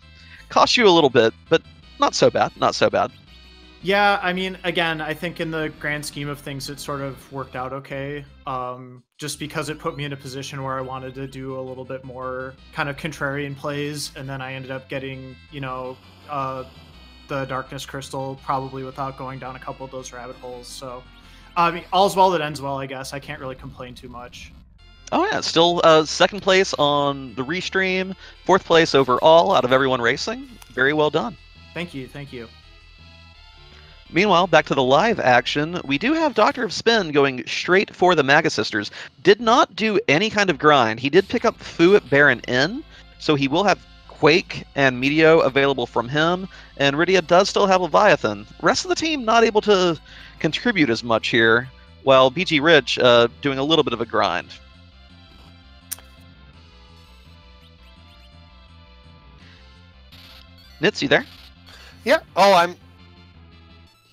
cost you a little bit, but not so bad. Not so bad. Yeah, I mean, again, I think in the grand scheme of things, it sort of worked out okay. Just because it put me in a position where I wanted to do a little bit more kind of contrarian plays, and then I ended up getting, the Darkness Crystal probably without going down a couple of those rabbit holes. So, I mean, all's well that ends well, I guess. I can't really complain too much. Oh yeah, still second place on the restream, fourth place overall out of everyone racing. Very well done. Thank you, thank you. Meanwhile, back to the live action, we do have Doctor of Spin going straight for the Maga Sisters. Did not do any kind of grind. He did pick up Fu at Baron Inn, so he will have Quake and Meteo available from him, and Rydia does still have Leviathan. Rest of the team not able to contribute as much here, while BG Rich doing a little bit of a grind. Nitz, you there? Yeah. Oh,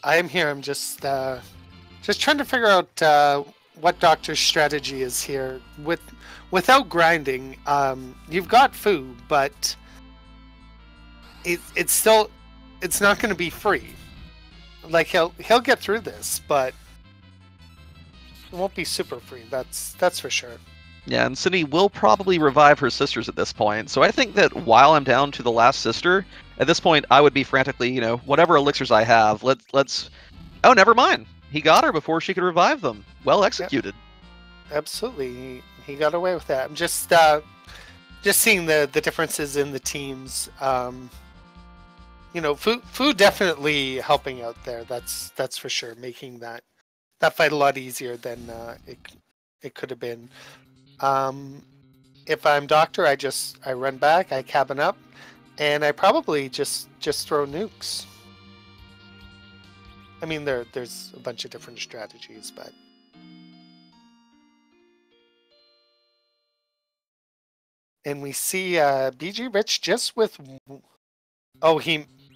I'm here. I'm just trying to figure out what Doctor's strategy is here. Without grinding, you've got food, but it's not going to be free. Like he'll get through this, but it won't be super free. That's for sure. Yeah, and Cindy will probably revive her sisters at this point. So I think that while I'm down to the last sister, at this point I would be frantically, whatever elixirs I have, let's. Oh, never mind. He got her before she could revive them. Well executed. Yep. Absolutely, he got away with that. I'm just seeing the differences in the teams. food definitely helping out there. That's for sure, making that fight a lot easier than it could have been. If I'm Doctor, I run back, I cabin up, and I probably just throw nukes. I mean, there's a bunch of different strategies, but and we see BG Rich just with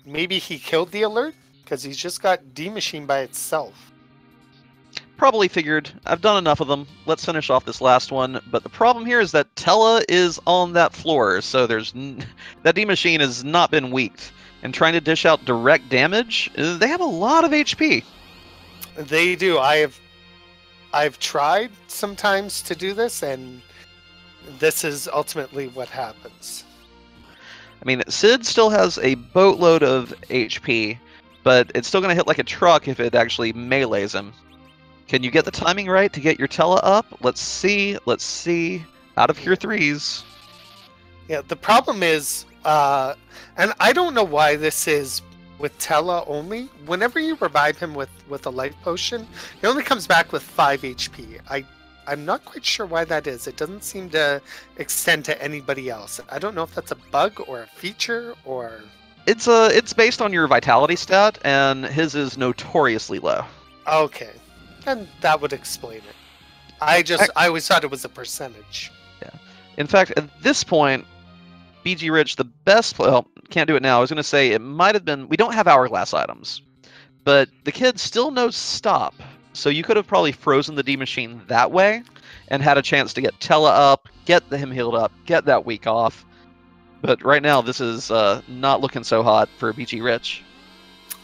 maybe he killed the alert because he's just got D Machine by itself. Probably figured, I've done enough of them, let's finish off this last one. But the problem here is that Tella is on that floor, so that D-Machine has not been weaked. And trying to dish out direct damage, they have a lot of HP. They do. I've tried sometimes to do this, and this is ultimately what happens. I mean, Sid still has a boatload of HP, but it's still going to hit like a truck if it actually melees him. Can you get the timing right to get your Tella up? Let's see. Out of here threes. Yeah, the problem is, and I don't know why this is with Tella only. Whenever you revive him with a life potion, he only comes back with 5 HP. I'm not quite sure why that is. It doesn't seem to extend to anybody else. I don't know if that's a bug or a feature or... It's based on your vitality stat, and his is notoriously low. Okay. And that would explain it. I always thought it was a percentage. Yeah. In fact, at this point, BG Rich, the best... Well, can't do it now. I was going to say it might have been... We don't have hourglass items. But the kid still knows stop. So you could have probably frozen the D-Machine that way and had a chance to get Tella up, get him healed up, get that weak off. But right now, this is not looking so hot for BG Rich.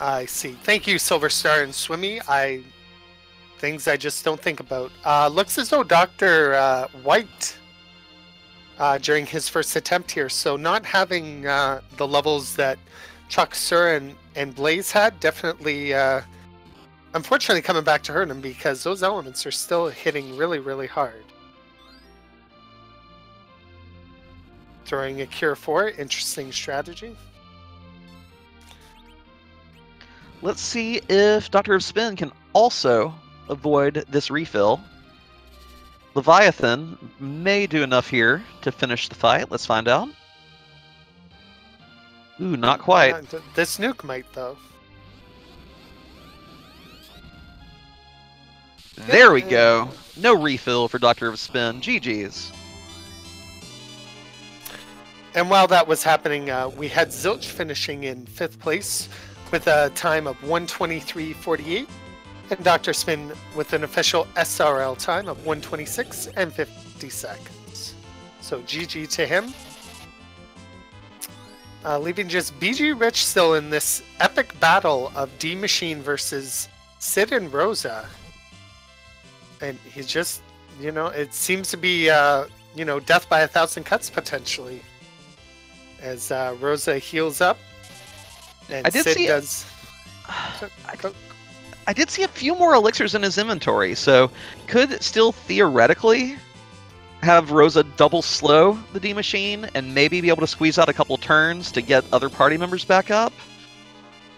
I see. Thank you, Silver Star and Swimmy. Things I just don't think about. Looks as though Dr. White, during his first attempt here, so not having the levels that Chuck, Sir, and Blaze had, definitely, unfortunately, coming back to hurt him because those elements are still hitting really, really hard. Throwing a Cure 4, interesting strategy. Let's see if Doctor of Spin can also avoid this refill. Leviathan may do enough here to finish the fight. Let's find out. Ooh, not quite. This nuke might, though. There we go. No refill for Doctor of Spin. GG's. And while that was happening, we had Zilch finishing in 5th place with a time of 1:23.48. And Dr. Spin with an official SRL time of 1:26 and 50 seconds. So GG to him. Leaving just BG Rich still in this epic battle of D Machine versus Sid and Rosa. And he's just, it seems to be, death by 1,000 cuts potentially. As Rosa heals up. And Sid does... I did see a few more elixirs in his inventory, so could still theoretically have Rosa double slow the D-Machine and maybe be able to squeeze out a couple turns to get other party members back up.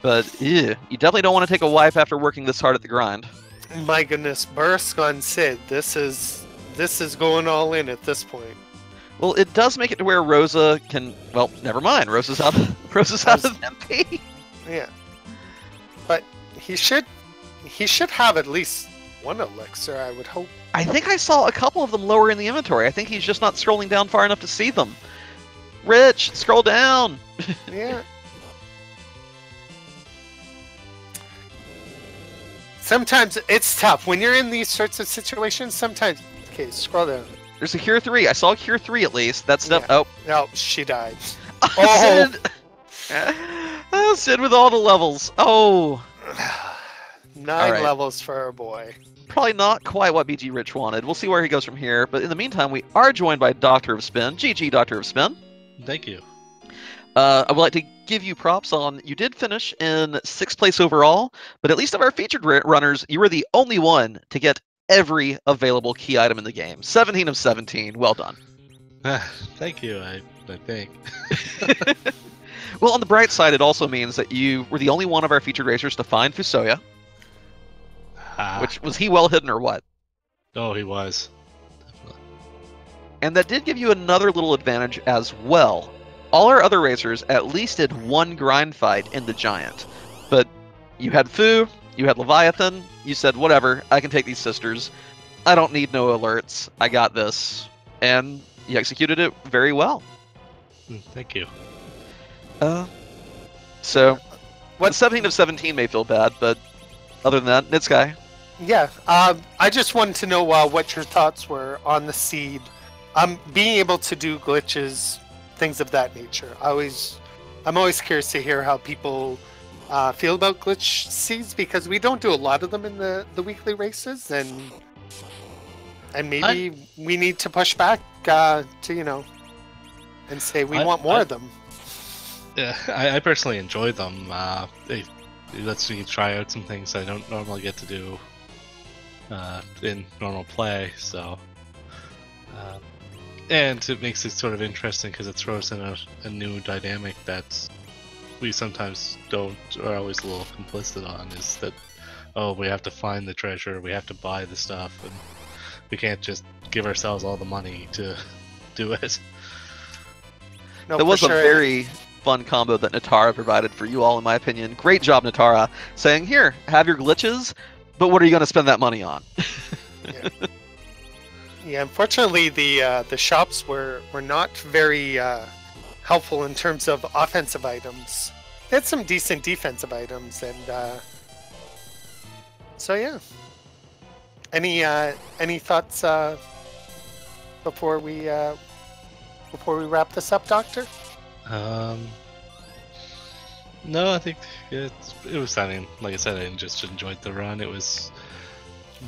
But you definitely don't want to take a wipe after working this hard at the grind. My goodness, Bursk on Sid. This is going all in at this point. Well, it does make it to where Rosa can... Well, never mind. Rosa's out of MP. Yeah. But he should have at least one elixir, I would hope. I think I saw a couple of them lower in the inventory. I think he's just not scrolling down far enough to see them. Rich, scroll down! Yeah. Sometimes it's tough. When you're in these sorts of situations, sometimes... Okay, scroll down. There's a Cure 3. I saw Cure 3 at least. That's stuff. Yeah. Oh. No, she died. Oh! Sid. Oh, Sid with all the levels. Oh! 9 levels for our boy. Probably not quite what BG Rich wanted. We'll see where he goes from here. But in the meantime, we are joined by Doctor of Spin. GG, Doctor of Spin. Thank you. I would like to give you props on... You did finish in 6th place overall, but at least of our featured runners, you were the only one to get every available key item in the game. 17 of 17. Well done. Thank you, I think. Well, on the bright side, it also means that you were the only one of our featured racers to find Fusoya. Which, was he well hidden or what? Oh, he was. Definitely. And that did give you another little advantage as well. All our other racers at least did one grind fight in the Giant. But you had Fu, you had Leviathan, you said, whatever, I can take these sisters. I don't need no alerts. I got this. And you executed it very well. Thank you. So, what 17 of 17 may feel bad, but other than that, Nitsky. Yeah, I just wanted to know what your thoughts were on the seed. Being able to do glitches, things of that nature. I'm always curious to hear how people feel about glitch seeds, because we don't do a lot of them in the weekly races, and maybe we need to push back to, and say we want more of them. Yeah, I personally enjoy them. It lets me try out some things I don't normally get to do in normal play, so and it makes it sort of interesting because it throws in a new dynamic that we sometimes don't, or always a little complicit on, is that, oh, we have to find the treasure, we have to buy the stuff, and we can't just give ourselves all the money to do it. No, that was sure. a very fun combo that Natara provided for you all, in my opinion. Great job, Natara, saying, here, have your glitches, but what are you going to spend that money on? Yeah, unfortunately, the shops were not very helpful in terms of offensive items. They had some decent defensive items, and so yeah. Any thoughts before we wrap this up, Doctor? No, I think it was something. Like I said, I just enjoyed the run. It was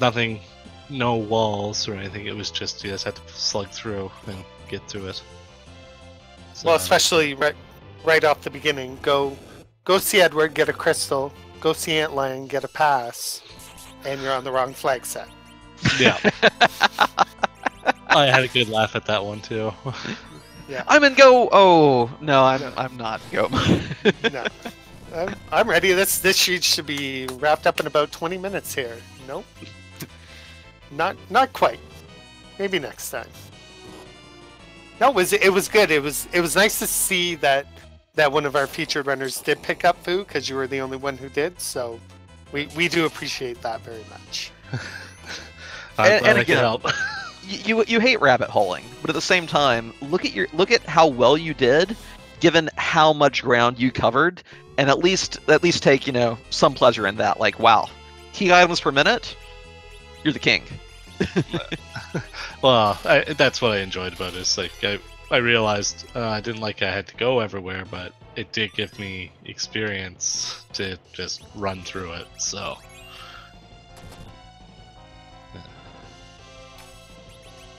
nothing, no walls or anything. It was just you just had to slug through and get through it. So, Well, especially right off the beginning, go see Edward, get a crystal. Go see Aunt Lang, get a pass, and you're on the wrong flag set. Yeah. I had a good laugh at that one too. Yeah. I'm in go. Oh no, I'm not go. No, I'm ready. This sheet should be wrapped up in about 20 minutes here. Nope, not quite. Maybe next time. No, it was good. It was nice to see that one of our featured runners did pick up Fu, because you were the only one who did. So we do appreciate that very much. And I can help. You hate rabbit holing, but at the same time, look at how well you did, given how much ground you covered, and at least take some pleasure in that. Like, wow, key items per minute, you're the king. Well, that's what I enjoyed about it. It's like I realized I didn't like I had to go everywhere, but it did give me experience to just run through it. So.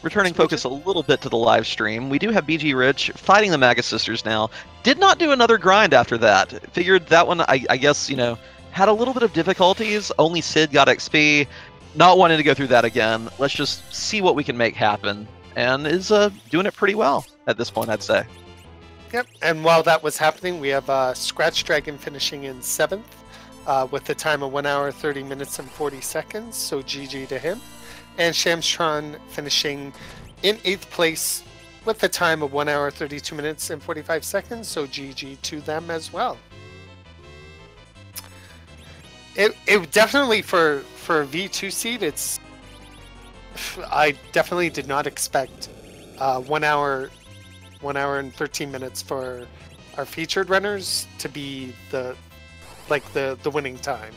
Returning focus a little bit to the live stream, we do have BG Rich fighting the Magus Sisters now. Did not do another grind after that. Figured that one, I guess, had a little bit of difficulties. Only Sid got XP. Not wanting to go through that again. Let's just see what we can make happen. And is doing it pretty well at this point, I'd say. Yep, and while that was happening, we have Scratch Dragon finishing in 7th with a time of 1 hour, 30 minutes, and 40 seconds, so GG to him. And Shamstron finishing in 8th place with a time of 1 hour, 32 minutes, and 45 seconds, so GG to them as well. It definitely, for a V2 seed, I definitely did not expect 1 hour and 13 minutes for our featured runners to be the winning time.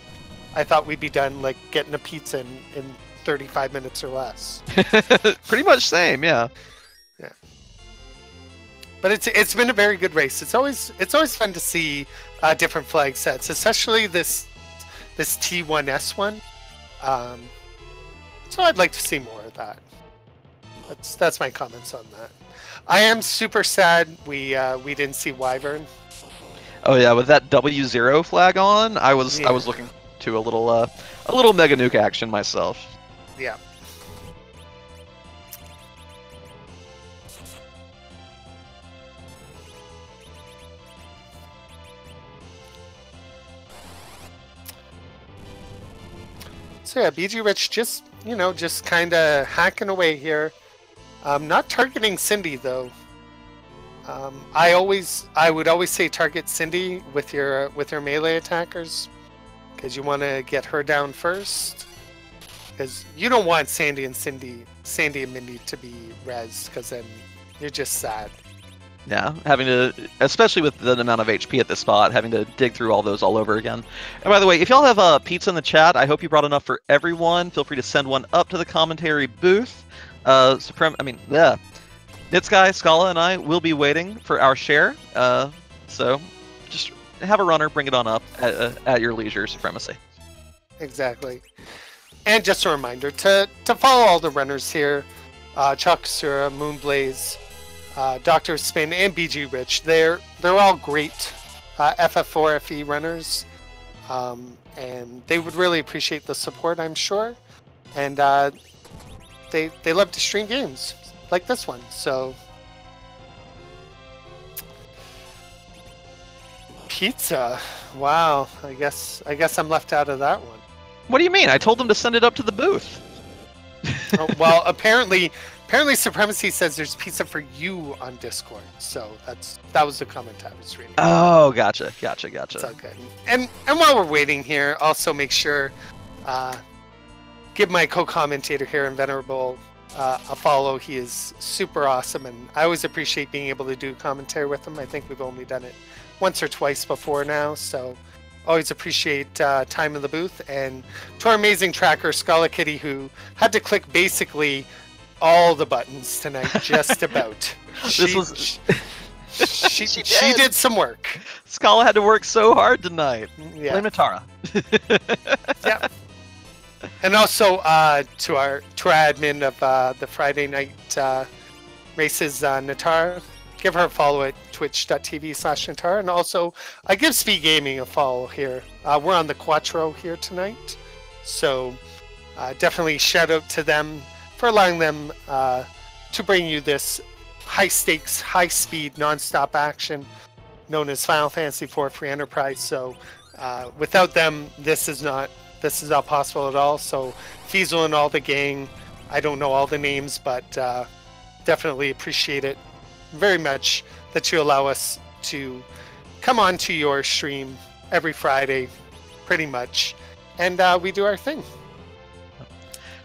I thought we'd be done getting a pizza in 35 minutes or less. Pretty much same, yeah. Yeah. But it's been a very good race. It's always fun to see different flag sets, especially this T1S one. So I'd like to see more of that. That's my comments on that. I am super sad we didn't see Wyvern. Oh yeah, with that W0 flag on, I was looking to a little Mega Nuke action myself. Yeah. So yeah, BG Rich just, just kind of hacking away here. Not targeting Cindy though. I would always say target Cindy with your melee attackers, because you want to get her down first. Because you don't want Sandy and Mindy to be res, because then you're just sad. Yeah, having to, especially with the amount of HP at this spot, having to dig through all those all over again. And by the way, if y'all have pizza in the chat, I hope you brought enough for everyone. Feel free to send one up to the commentary booth. Nitsky, Scala, and I will be waiting for our share. So just have a runner, bring it on up at your leisure, Supremacy. Exactly. And just a reminder to follow all the runners here. Chakasura, Moonblaze, Dr. Spin, and BG Rich. They're all great FF4 FE runners. And they would really appreciate the support, I'm sure. And they love to stream games like this one. So pizza. Wow. I guess I'm left out of that one. What do you mean? I told them to send it up to the booth. Well, apparently Supremacy says there's pizza for you on Discord. So that was the comment I was reading. Oh, gotcha. It's all good. And while we're waiting here, also make sure give my co-commentator here, Invenerable, a follow. He is super awesome, and I always appreciate being able to do commentary with him. I think we've only done it once or twice before now, so always appreciate time in the booth. And to our amazing tracker, Scala Kitty, who had to click basically all the buttons tonight, just about. She did some work. Scala had to work so hard tonight. Yeah. Blame Natara. Yeah. And also to our admin of the Friday night races, Natara. Give her a follow at twitch.tv/Natara. And also, I give Speed Gaming a follow here. We're on the Quattro here tonight. So definitely shout out to them for allowing them to bring you this high-stakes, high-speed, non-stop action known as Final Fantasy IV Free Enterprise. So without them, this is not possible at all. So Fiesel and all the gang, I don't know all the names, but definitely appreciate it very much that you allow us to come on to your stream every Friday, pretty much, and we do our thing.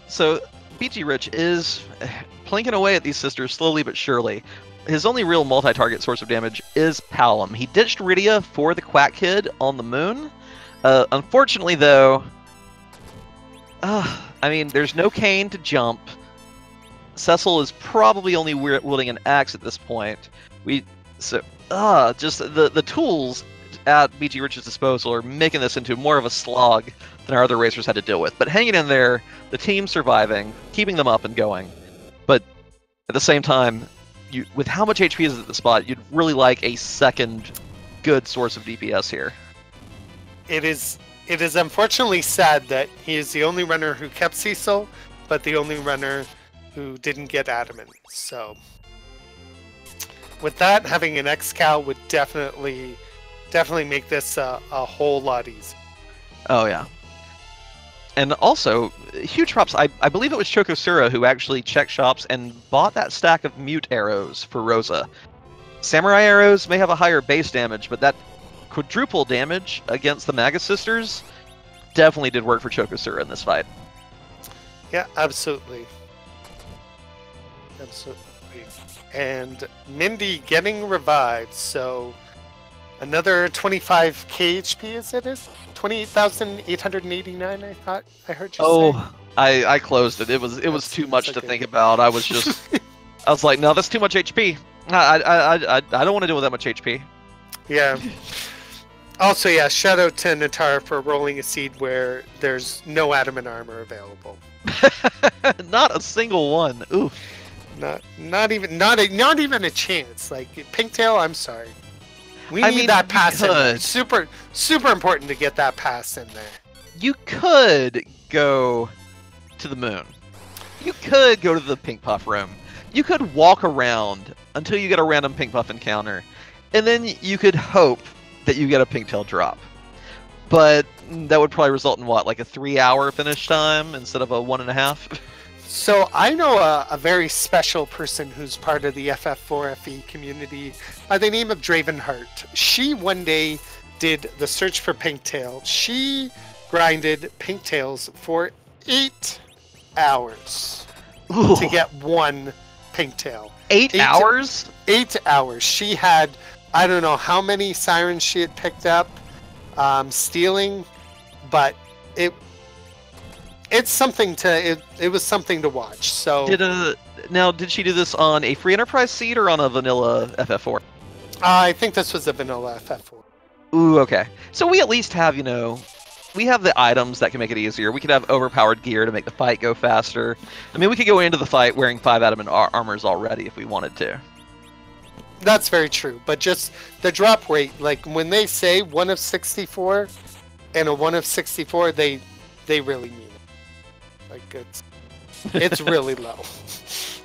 So BG Rich is plinking away at these sisters slowly but surely. His only real multi-target source of damage is Palom. He ditched Rydia for the Quack Kid on the moon. Unfortunately, though, there's no cane to jump. Cecil is probably only wielding an axe at this point. Just the tools at BG Rich's disposal are making this into more of a slog than our other racers had to deal with. But hanging in there, the team surviving, keeping them up and going. But at the same time, with how much HP is at the spot, you'd really like a second good source of DPS here. It is unfortunately sad that he is the only runner who kept Cecil, but the only runner who didn't get Adamant. So with that, having an X-Cal would definitely make this a whole lot easier. Oh yeah. And also, huge props, I believe it was Chokosura who actually checked shops and bought that stack of mute arrows for Rosa. Samurai arrows may have a higher base damage, but that quadruple damage against the Magus Sisters definitely did work for Chokosura in this fight. Yeah, absolutely. And Mindy getting revived, so another 25 KHP is 28,889. I heard you say. I closed it. It was too much to think about. I was just I was like, no, that's too much HP. I don't want to deal with that much HP. Yeah. Also, yeah, shout out to Natara for rolling a seed where there's no adamant armor available. Not a single one. Oof. Not even a chance. Like Pinktail, I'm sorry. We need that pass in there. Super important to get that pass in there. You could go to the moon. You could go to the Pink Puff room. You could walk around until you get a random Pink Puff encounter, and then you could hope that you get a Pinktail drop. but that would probably result in what, like a 3-hour finish time instead of a 1.5? So I know a very special person who's part of the FF4 FE community by the name of Dravenheart. She one day did the search for Pinktail. She grinded Pinktails for 8 hours to get one Pinktail. 8 hours? 8 hours. She had, I don't know how many sirens she had picked up, stealing, but it's something to it was something to watch. So did she do this on a free enterprise seed or on a vanilla FF4? I think this was a vanilla FF4. Ooh, okay. So we at least have, we have the items that can make it easier. We could have overpowered gear to make the fight go faster. I mean, we could go into the fight wearing 5 adamant armors already if we wanted to. That's very true, but just the drop rate, like when they say 1 of 64 and a 1 of 64, they really mean it. Like it's really low.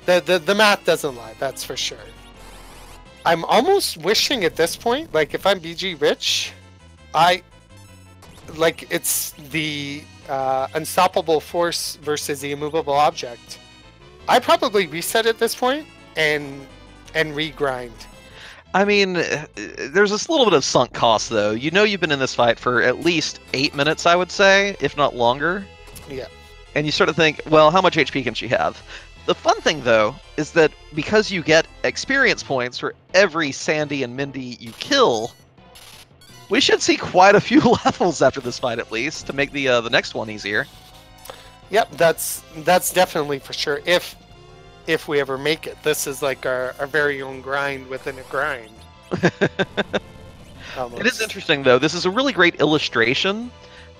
The math doesn't lie, that's for sure. I'm almost wishing at this point, like if I'm BG Rich, it's the unstoppable force versus the immovable object. I probably reset at this point and regrind. I mean, there's this little bit of sunk cost though. You've been in this fight for at least 8 minutes, I would say, if not longer. Yeah. And you sort of think, well, how much HP can she have? The fun thing, though, is that because you get experience points for every Sandy and Mindy you kill, we should see quite a few levels after this fight, at least, to make the next one easier. Yep, that's definitely for sure. If we ever make it, this is like our very own grind within a grind. It is interesting, though. This is a really great illustration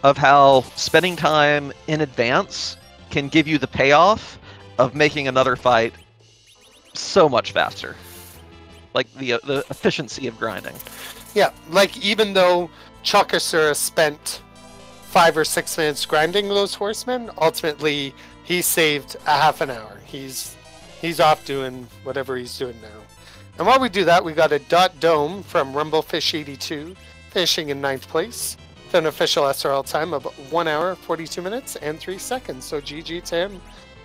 of how spending time in advance can give you the payoff of making another fight so much faster. Like the efficiency of grinding. Yeah, like even though Chakasura spent 5 or 6 minutes grinding those horsemen, ultimately he saved a half an hour. He's off doing whatever he's doing now. And while we do that, we got a dot dome from Rumblefish82, finishing in 9th place. An official SRL time of 1 hour, 42 minutes, and 3 seconds. So GG to him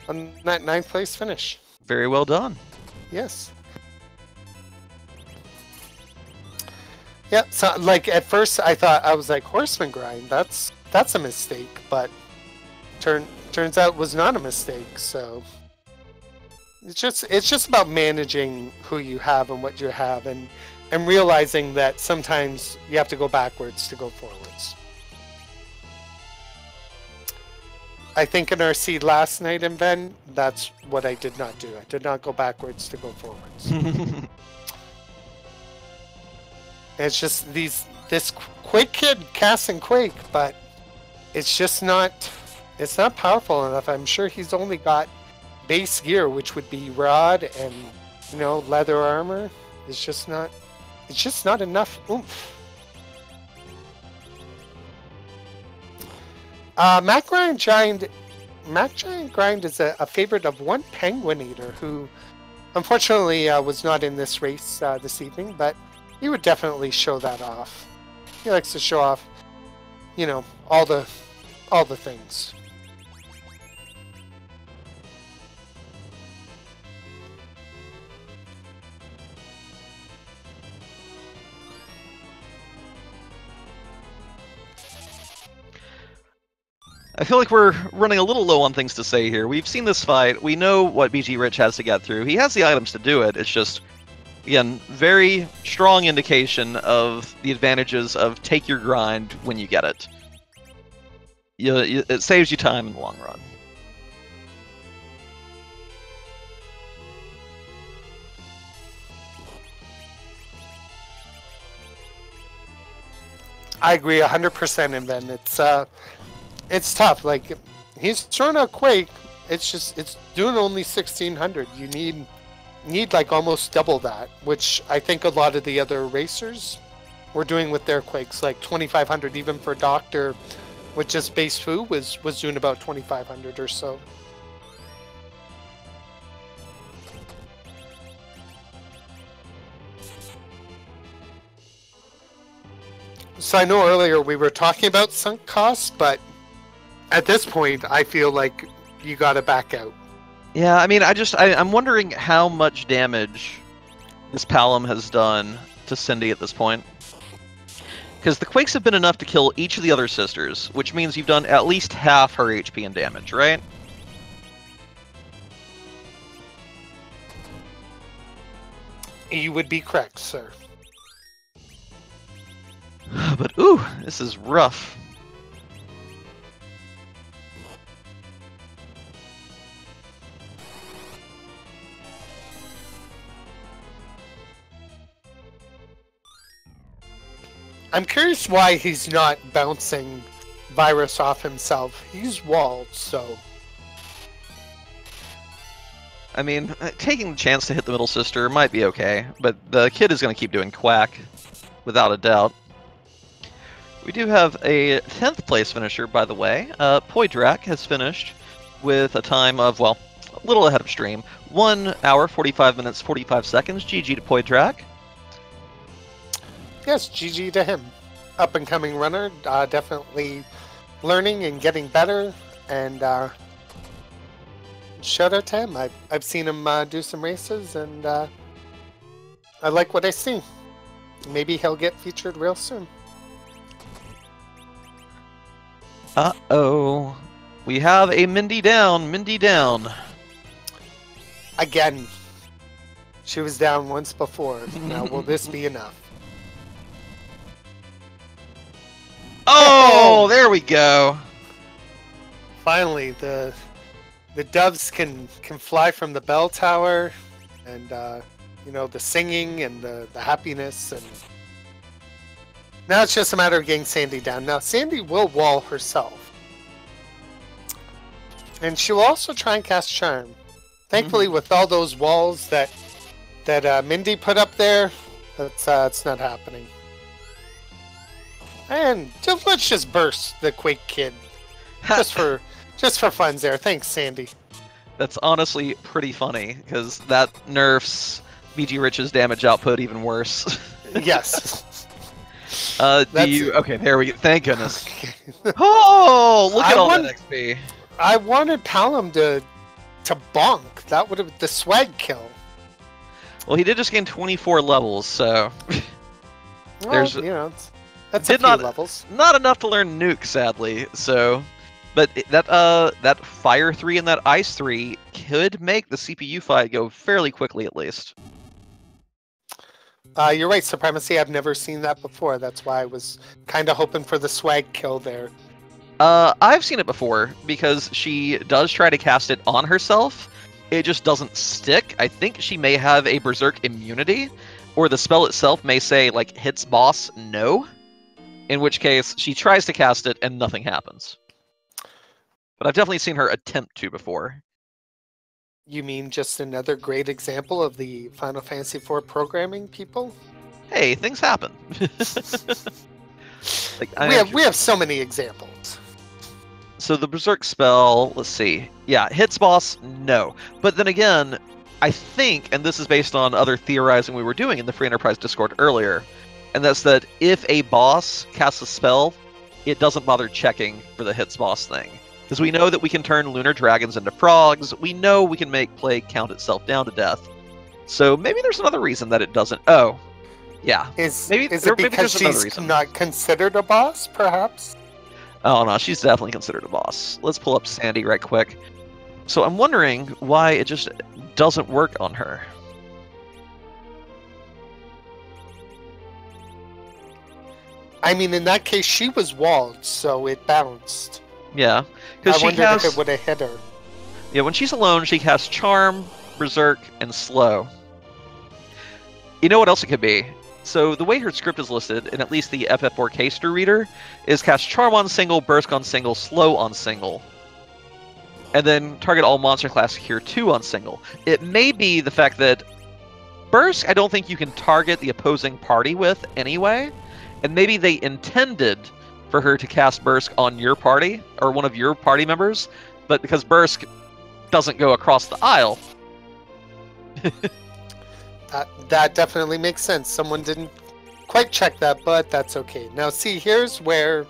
on that 9th place finish. Very well done. Yes. Yeah, so like at first I was like, horseman grind, that's a mistake, but turns out it was not a mistake, so it's just about managing who you have and what you have and realizing that sometimes you have to go backwards to go forwards. I think in our seed last night in Ben, that's what I did not do. I did not go backwards to go forwards. It's just this Quake kid casting Quake, but it's just not powerful enough. I'm sure he's only got base gear, which would be rod and leather armor. It's just not enough oomph. Mac Giant Grind is a favorite of one Penguinator who unfortunately was not in this race this evening, but he would definitely show that off. He likes to show off, all the things. I feel like we're running a little low on things to say here. We've seen this fight. We know what BG Rich has to get through. He has the items to do it. It's just, again, very strong indication of the advantages of take your grind when you get it. It saves you time in the long run. I agree 100% in Ben. It's tough. Like, he's throwing out Quake. It's doing only 1600. You need like almost double that, which I think a lot of the other racers were doing with their Quakes, like 2500. Even for Doctor, with just base Fu was doing about 2500 or so. So I know earlier we were talking about sunk costs, but at this point, I feel like you got to back out. Yeah, I mean, I'm wondering how much damage this Palom has done to Cindy at this point. Because the Quakes have been enough to kill each of the other sisters, which means you've done at least half her HP and damage, right? You would be correct, sir. But ooh, this is rough. I'm curious why he's not bouncing virus off himself. He's walled, so... I mean, taking the chance to hit the middle sister might be okay, but the kid is going to keep doing quack, without a doubt. We do have a 10th place finisher, by the way. Poidrak has finished with a time of, well, a little ahead of stream. 1 hour, 45 minutes, 45 seconds. GG to Poidrak. Yes, GG to him. Up-and-coming runner, definitely learning and getting better, and shout out to him. I've seen him do some races, and I like what I see. Maybe he'll get featured real soon. Uh-oh. We have a Mindy down. Mindy down. Again. She was down once before. Now, will this be enough? Oh, there we go. Finally, the doves can fly from the bell tower, and you know, the singing and the happiness, and now it's just a matter of getting Sandy down. Now Sandy will wall herself, and she will also try and cast Charm. Thankfully, with all those walls that Mindy put up there, it's not happening. And let's just burst the Quake Kid, just for funs there. Thanks, Sandy. That's honestly pretty funny, because that nerfs BG Rich's damage output even worse. Yes. Okay, there we go. Thank goodness. Oh, look at all that XP. I wanted Palom to bonk. That would have the swag kill. Well, he did just gain 24 levels, so Well, there's you know, that's a few levels. not enough to learn Nuke, sadly. So, but that Fire 3 and that Ice 3 could make the CPU fight go fairly quickly, at least. You're right, Supremacy. I've never seen that before. That's why I was kind of hoping for the swag kill there. I've seen it before, because she does try to cast it on herself. It just doesn't stick. I think she may have a Berserk immunity, or the spell itself may say, like, hits boss, no. In which case, she tries to cast it and nothing happens. But I've definitely seen her attempt to before. You mean just another great example of the Final Fantasy IV programming people? Hey, things happen. We have so many examples. So the Berserk spell, let's see. Yeah, hits boss, no. But then again, I think, and this is based on other theorizing we were doing in the Free Enterprise Discord earlier, and that's that if a boss casts a spell, it doesn't bother checking for the hits boss thing. Because we know that we can turn lunar dragons into frogs, we know we can make Plague count itself down to death. So maybe there's another reason that it doesn't. Oh, yeah. Is maybe it because she's not considered a boss, perhaps? Oh no, she's definitely considered a boss. Let's pull up Sandy right quick. So I'm wondering why it just doesn't work on her. I mean, in that case, she was walled, so it bounced. Yeah, because I wondered if it would have hit her. Yeah, when she's alone, she casts Charm, Berserk, and Slow. You know what else it could be? So the way her script is listed, in at least the FF4 caster reader, is cast Charm on single, Burst on single, Slow on single. And then target all monster class here 2 on single. It may be the fact that Burst, I don't think you can target the opposing party with anyway. And maybe they intended for her to cast Burst on your party, or one of your party members, but because Burst doesn't go across the aisle. That definitely makes sense. Someone didn't quite check that, but that's okay. Now, see, here's where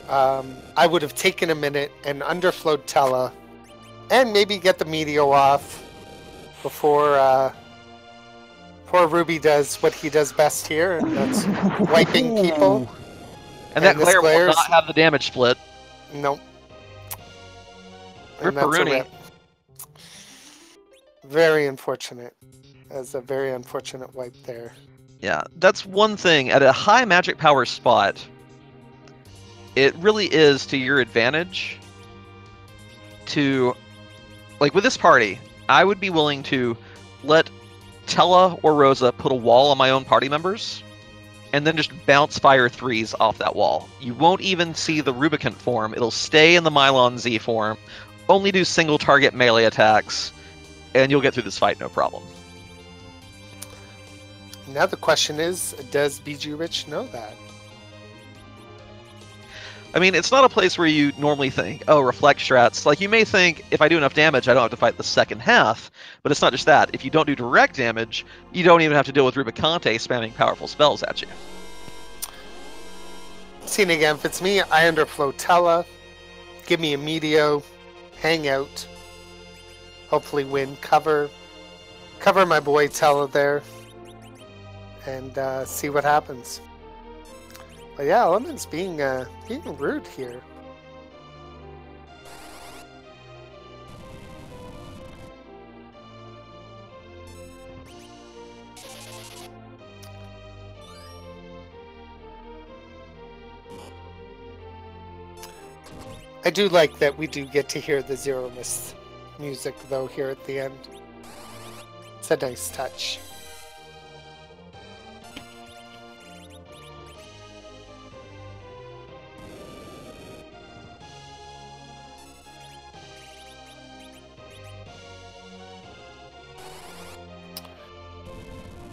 I would have taken a minute and underflowed Tella, and maybe get the Meteo off before Ruby does what he does best here, and that's wiping people. And that glare will not have the damage split. Nope. And that's a Ripperoonie. rip. Very unfortunate. That's a very unfortunate wipe there. Yeah, that's one thing. At a high magic power spot, it really is to your advantage to, like with this party, I would be willing to let Tella or Rosa put a wall on my own party members, and then just bounce fire 3s off that wall. You won't even see the Rubicant form. It'll stay in the Mylon Z form, only do single target melee attacks, and you'll get through this fight no problem. Now the question is, does BG Rich know that? I mean, it's not a place where you normally think, oh, reflect strats. Like, you may think, if I do enough damage, I don't have to fight the second half, but it's not just that. If you don't do direct damage, you don't even have to deal with Rubicante spamming powerful spells at you. Seeing again, if it's me, I underflow Tella, give me a Meteo, hang out, hopefully win, cover my boy Tella there, and see what happens. But yeah, Element's being rude here. I do like that we do get to hear the Zero Mist music though here at the end. It's a nice touch.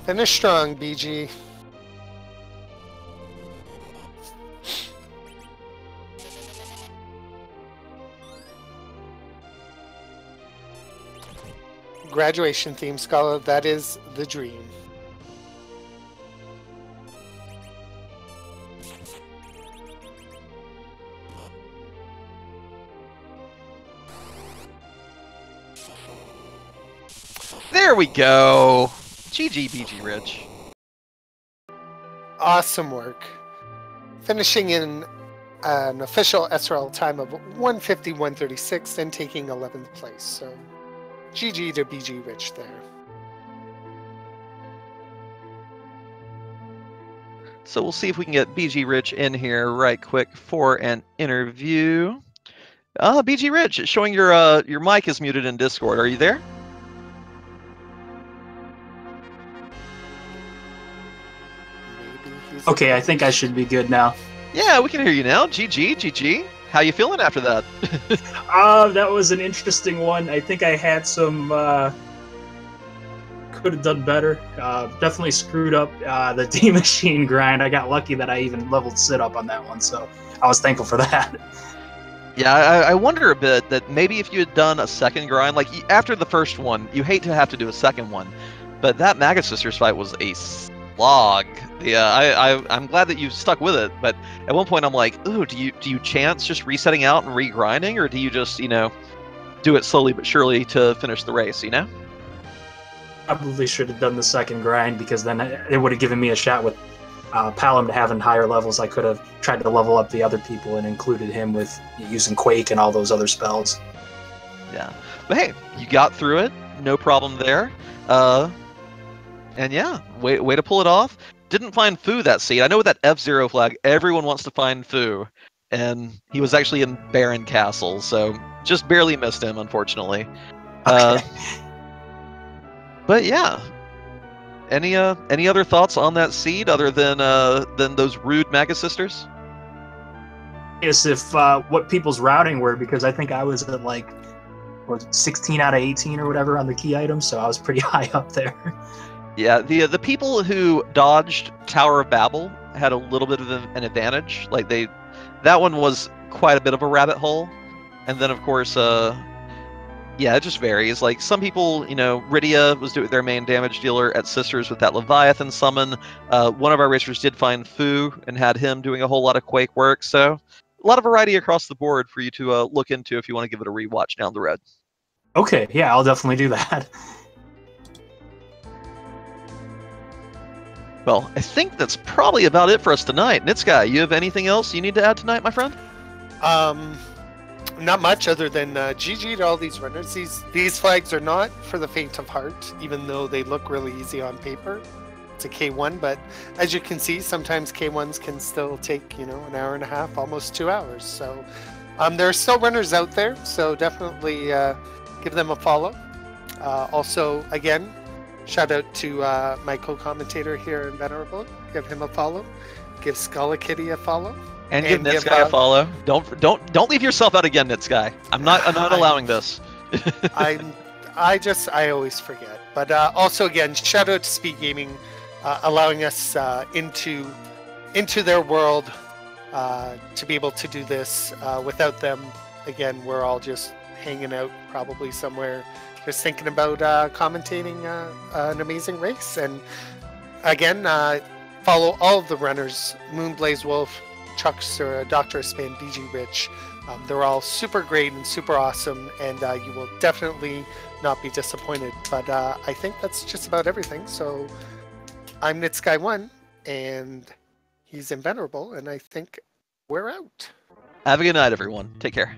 Finish strong, BG. Graduation theme, Scholar, that is the dream. There we go. GG, BG Rich. Awesome work. Finishing in an official SRL time of 1:50.136 and taking 11th place. So GG to BG Rich there. So we'll see if we can get BG Rich in here right quick for an interview. BG Rich, it's showing your mic is muted in Discord. Are you there? Okay, I think I should be good now. Yeah, we can hear you now. GG. How you feeling after that? That was an interesting one. I think I had some... could have done better. Definitely screwed up the D-Machine grind. I got lucky that I even leveled sit-up on that one, so I was thankful for that. Yeah, I wonder a bit that maybe if you had done a second grind, like after the first one, you hate to have to do a second one, but that Magus Sisters fight was a slog. Yeah, I'm glad that you stuck with it, but at one point I'm like, ooh, do you chance just resetting out and re-grinding, or do you just, do it slowly but surely to finish the race, Probably should have done the second grind, because then it would have given me a shot with Palom to having higher levels. I could have tried to level up the other people and included him with using Quake and all those other spells. Yeah, but hey, you got through it, no problem there. And yeah, way to pull it off. Didn't find Fu that seed. I know with that F0 flag, everyone wants to find Fu, and he was actually in Baron Castle, so just barely missed him, unfortunately. Okay. But yeah, any other thoughts on that seed other than those rude Magus Sisters? Yes, if what people's routing were, because I think I was at like 16 out of 18 or whatever on the key items, so I was pretty high up there. Yeah, the people who dodged Tower of Babel had a little bit of an advantage. Like that one was quite a bit of a rabbit hole, and then of course Yeah, it just varies. Like some people, Rydia was their main damage dealer at Sisters with that Leviathan summon. One of our racers did find Fu and had him doing a whole lot of Quake work. So a lot of variety across the board for you to look into if you want to give it a rewatch down the road. Okay, yeah, I'll definitely do that. Well, I think that's probably about it for us tonight. Nitsky, you have anything else you need to add tonight, my friend? Not much other than GG to all these runners. These flags are not for the faint of heart, even though they look really easy on paper. It's a K1, but as you can see, sometimes K1s can still take, an hour and a half, almost 2 hours. So there are still runners out there, so definitely give them a follow. Also, again, shout out to my co-commentator here in Venerable. Give him a follow. Give Skullakitty a follow. And give Nitsky a follow. Don't leave yourself out again, Nitsky. I'm not allowing this. I always forget. But also again, shout out to Speed Gaming, allowing us into their world to be able to do this. Without them, again, we're all just hanging out probably somewhere, just thinking about commentating an amazing race. And again, follow all of the runners: Moonblaze Wolf, Chuckster, Dr. Span, BG Rich. They're all super great and super awesome, and you will definitely not be disappointed. But I think that's just about everything. So I'm Nitsky1, and he's Invenerable, and I think we're out. Have a good night, everyone. Take care.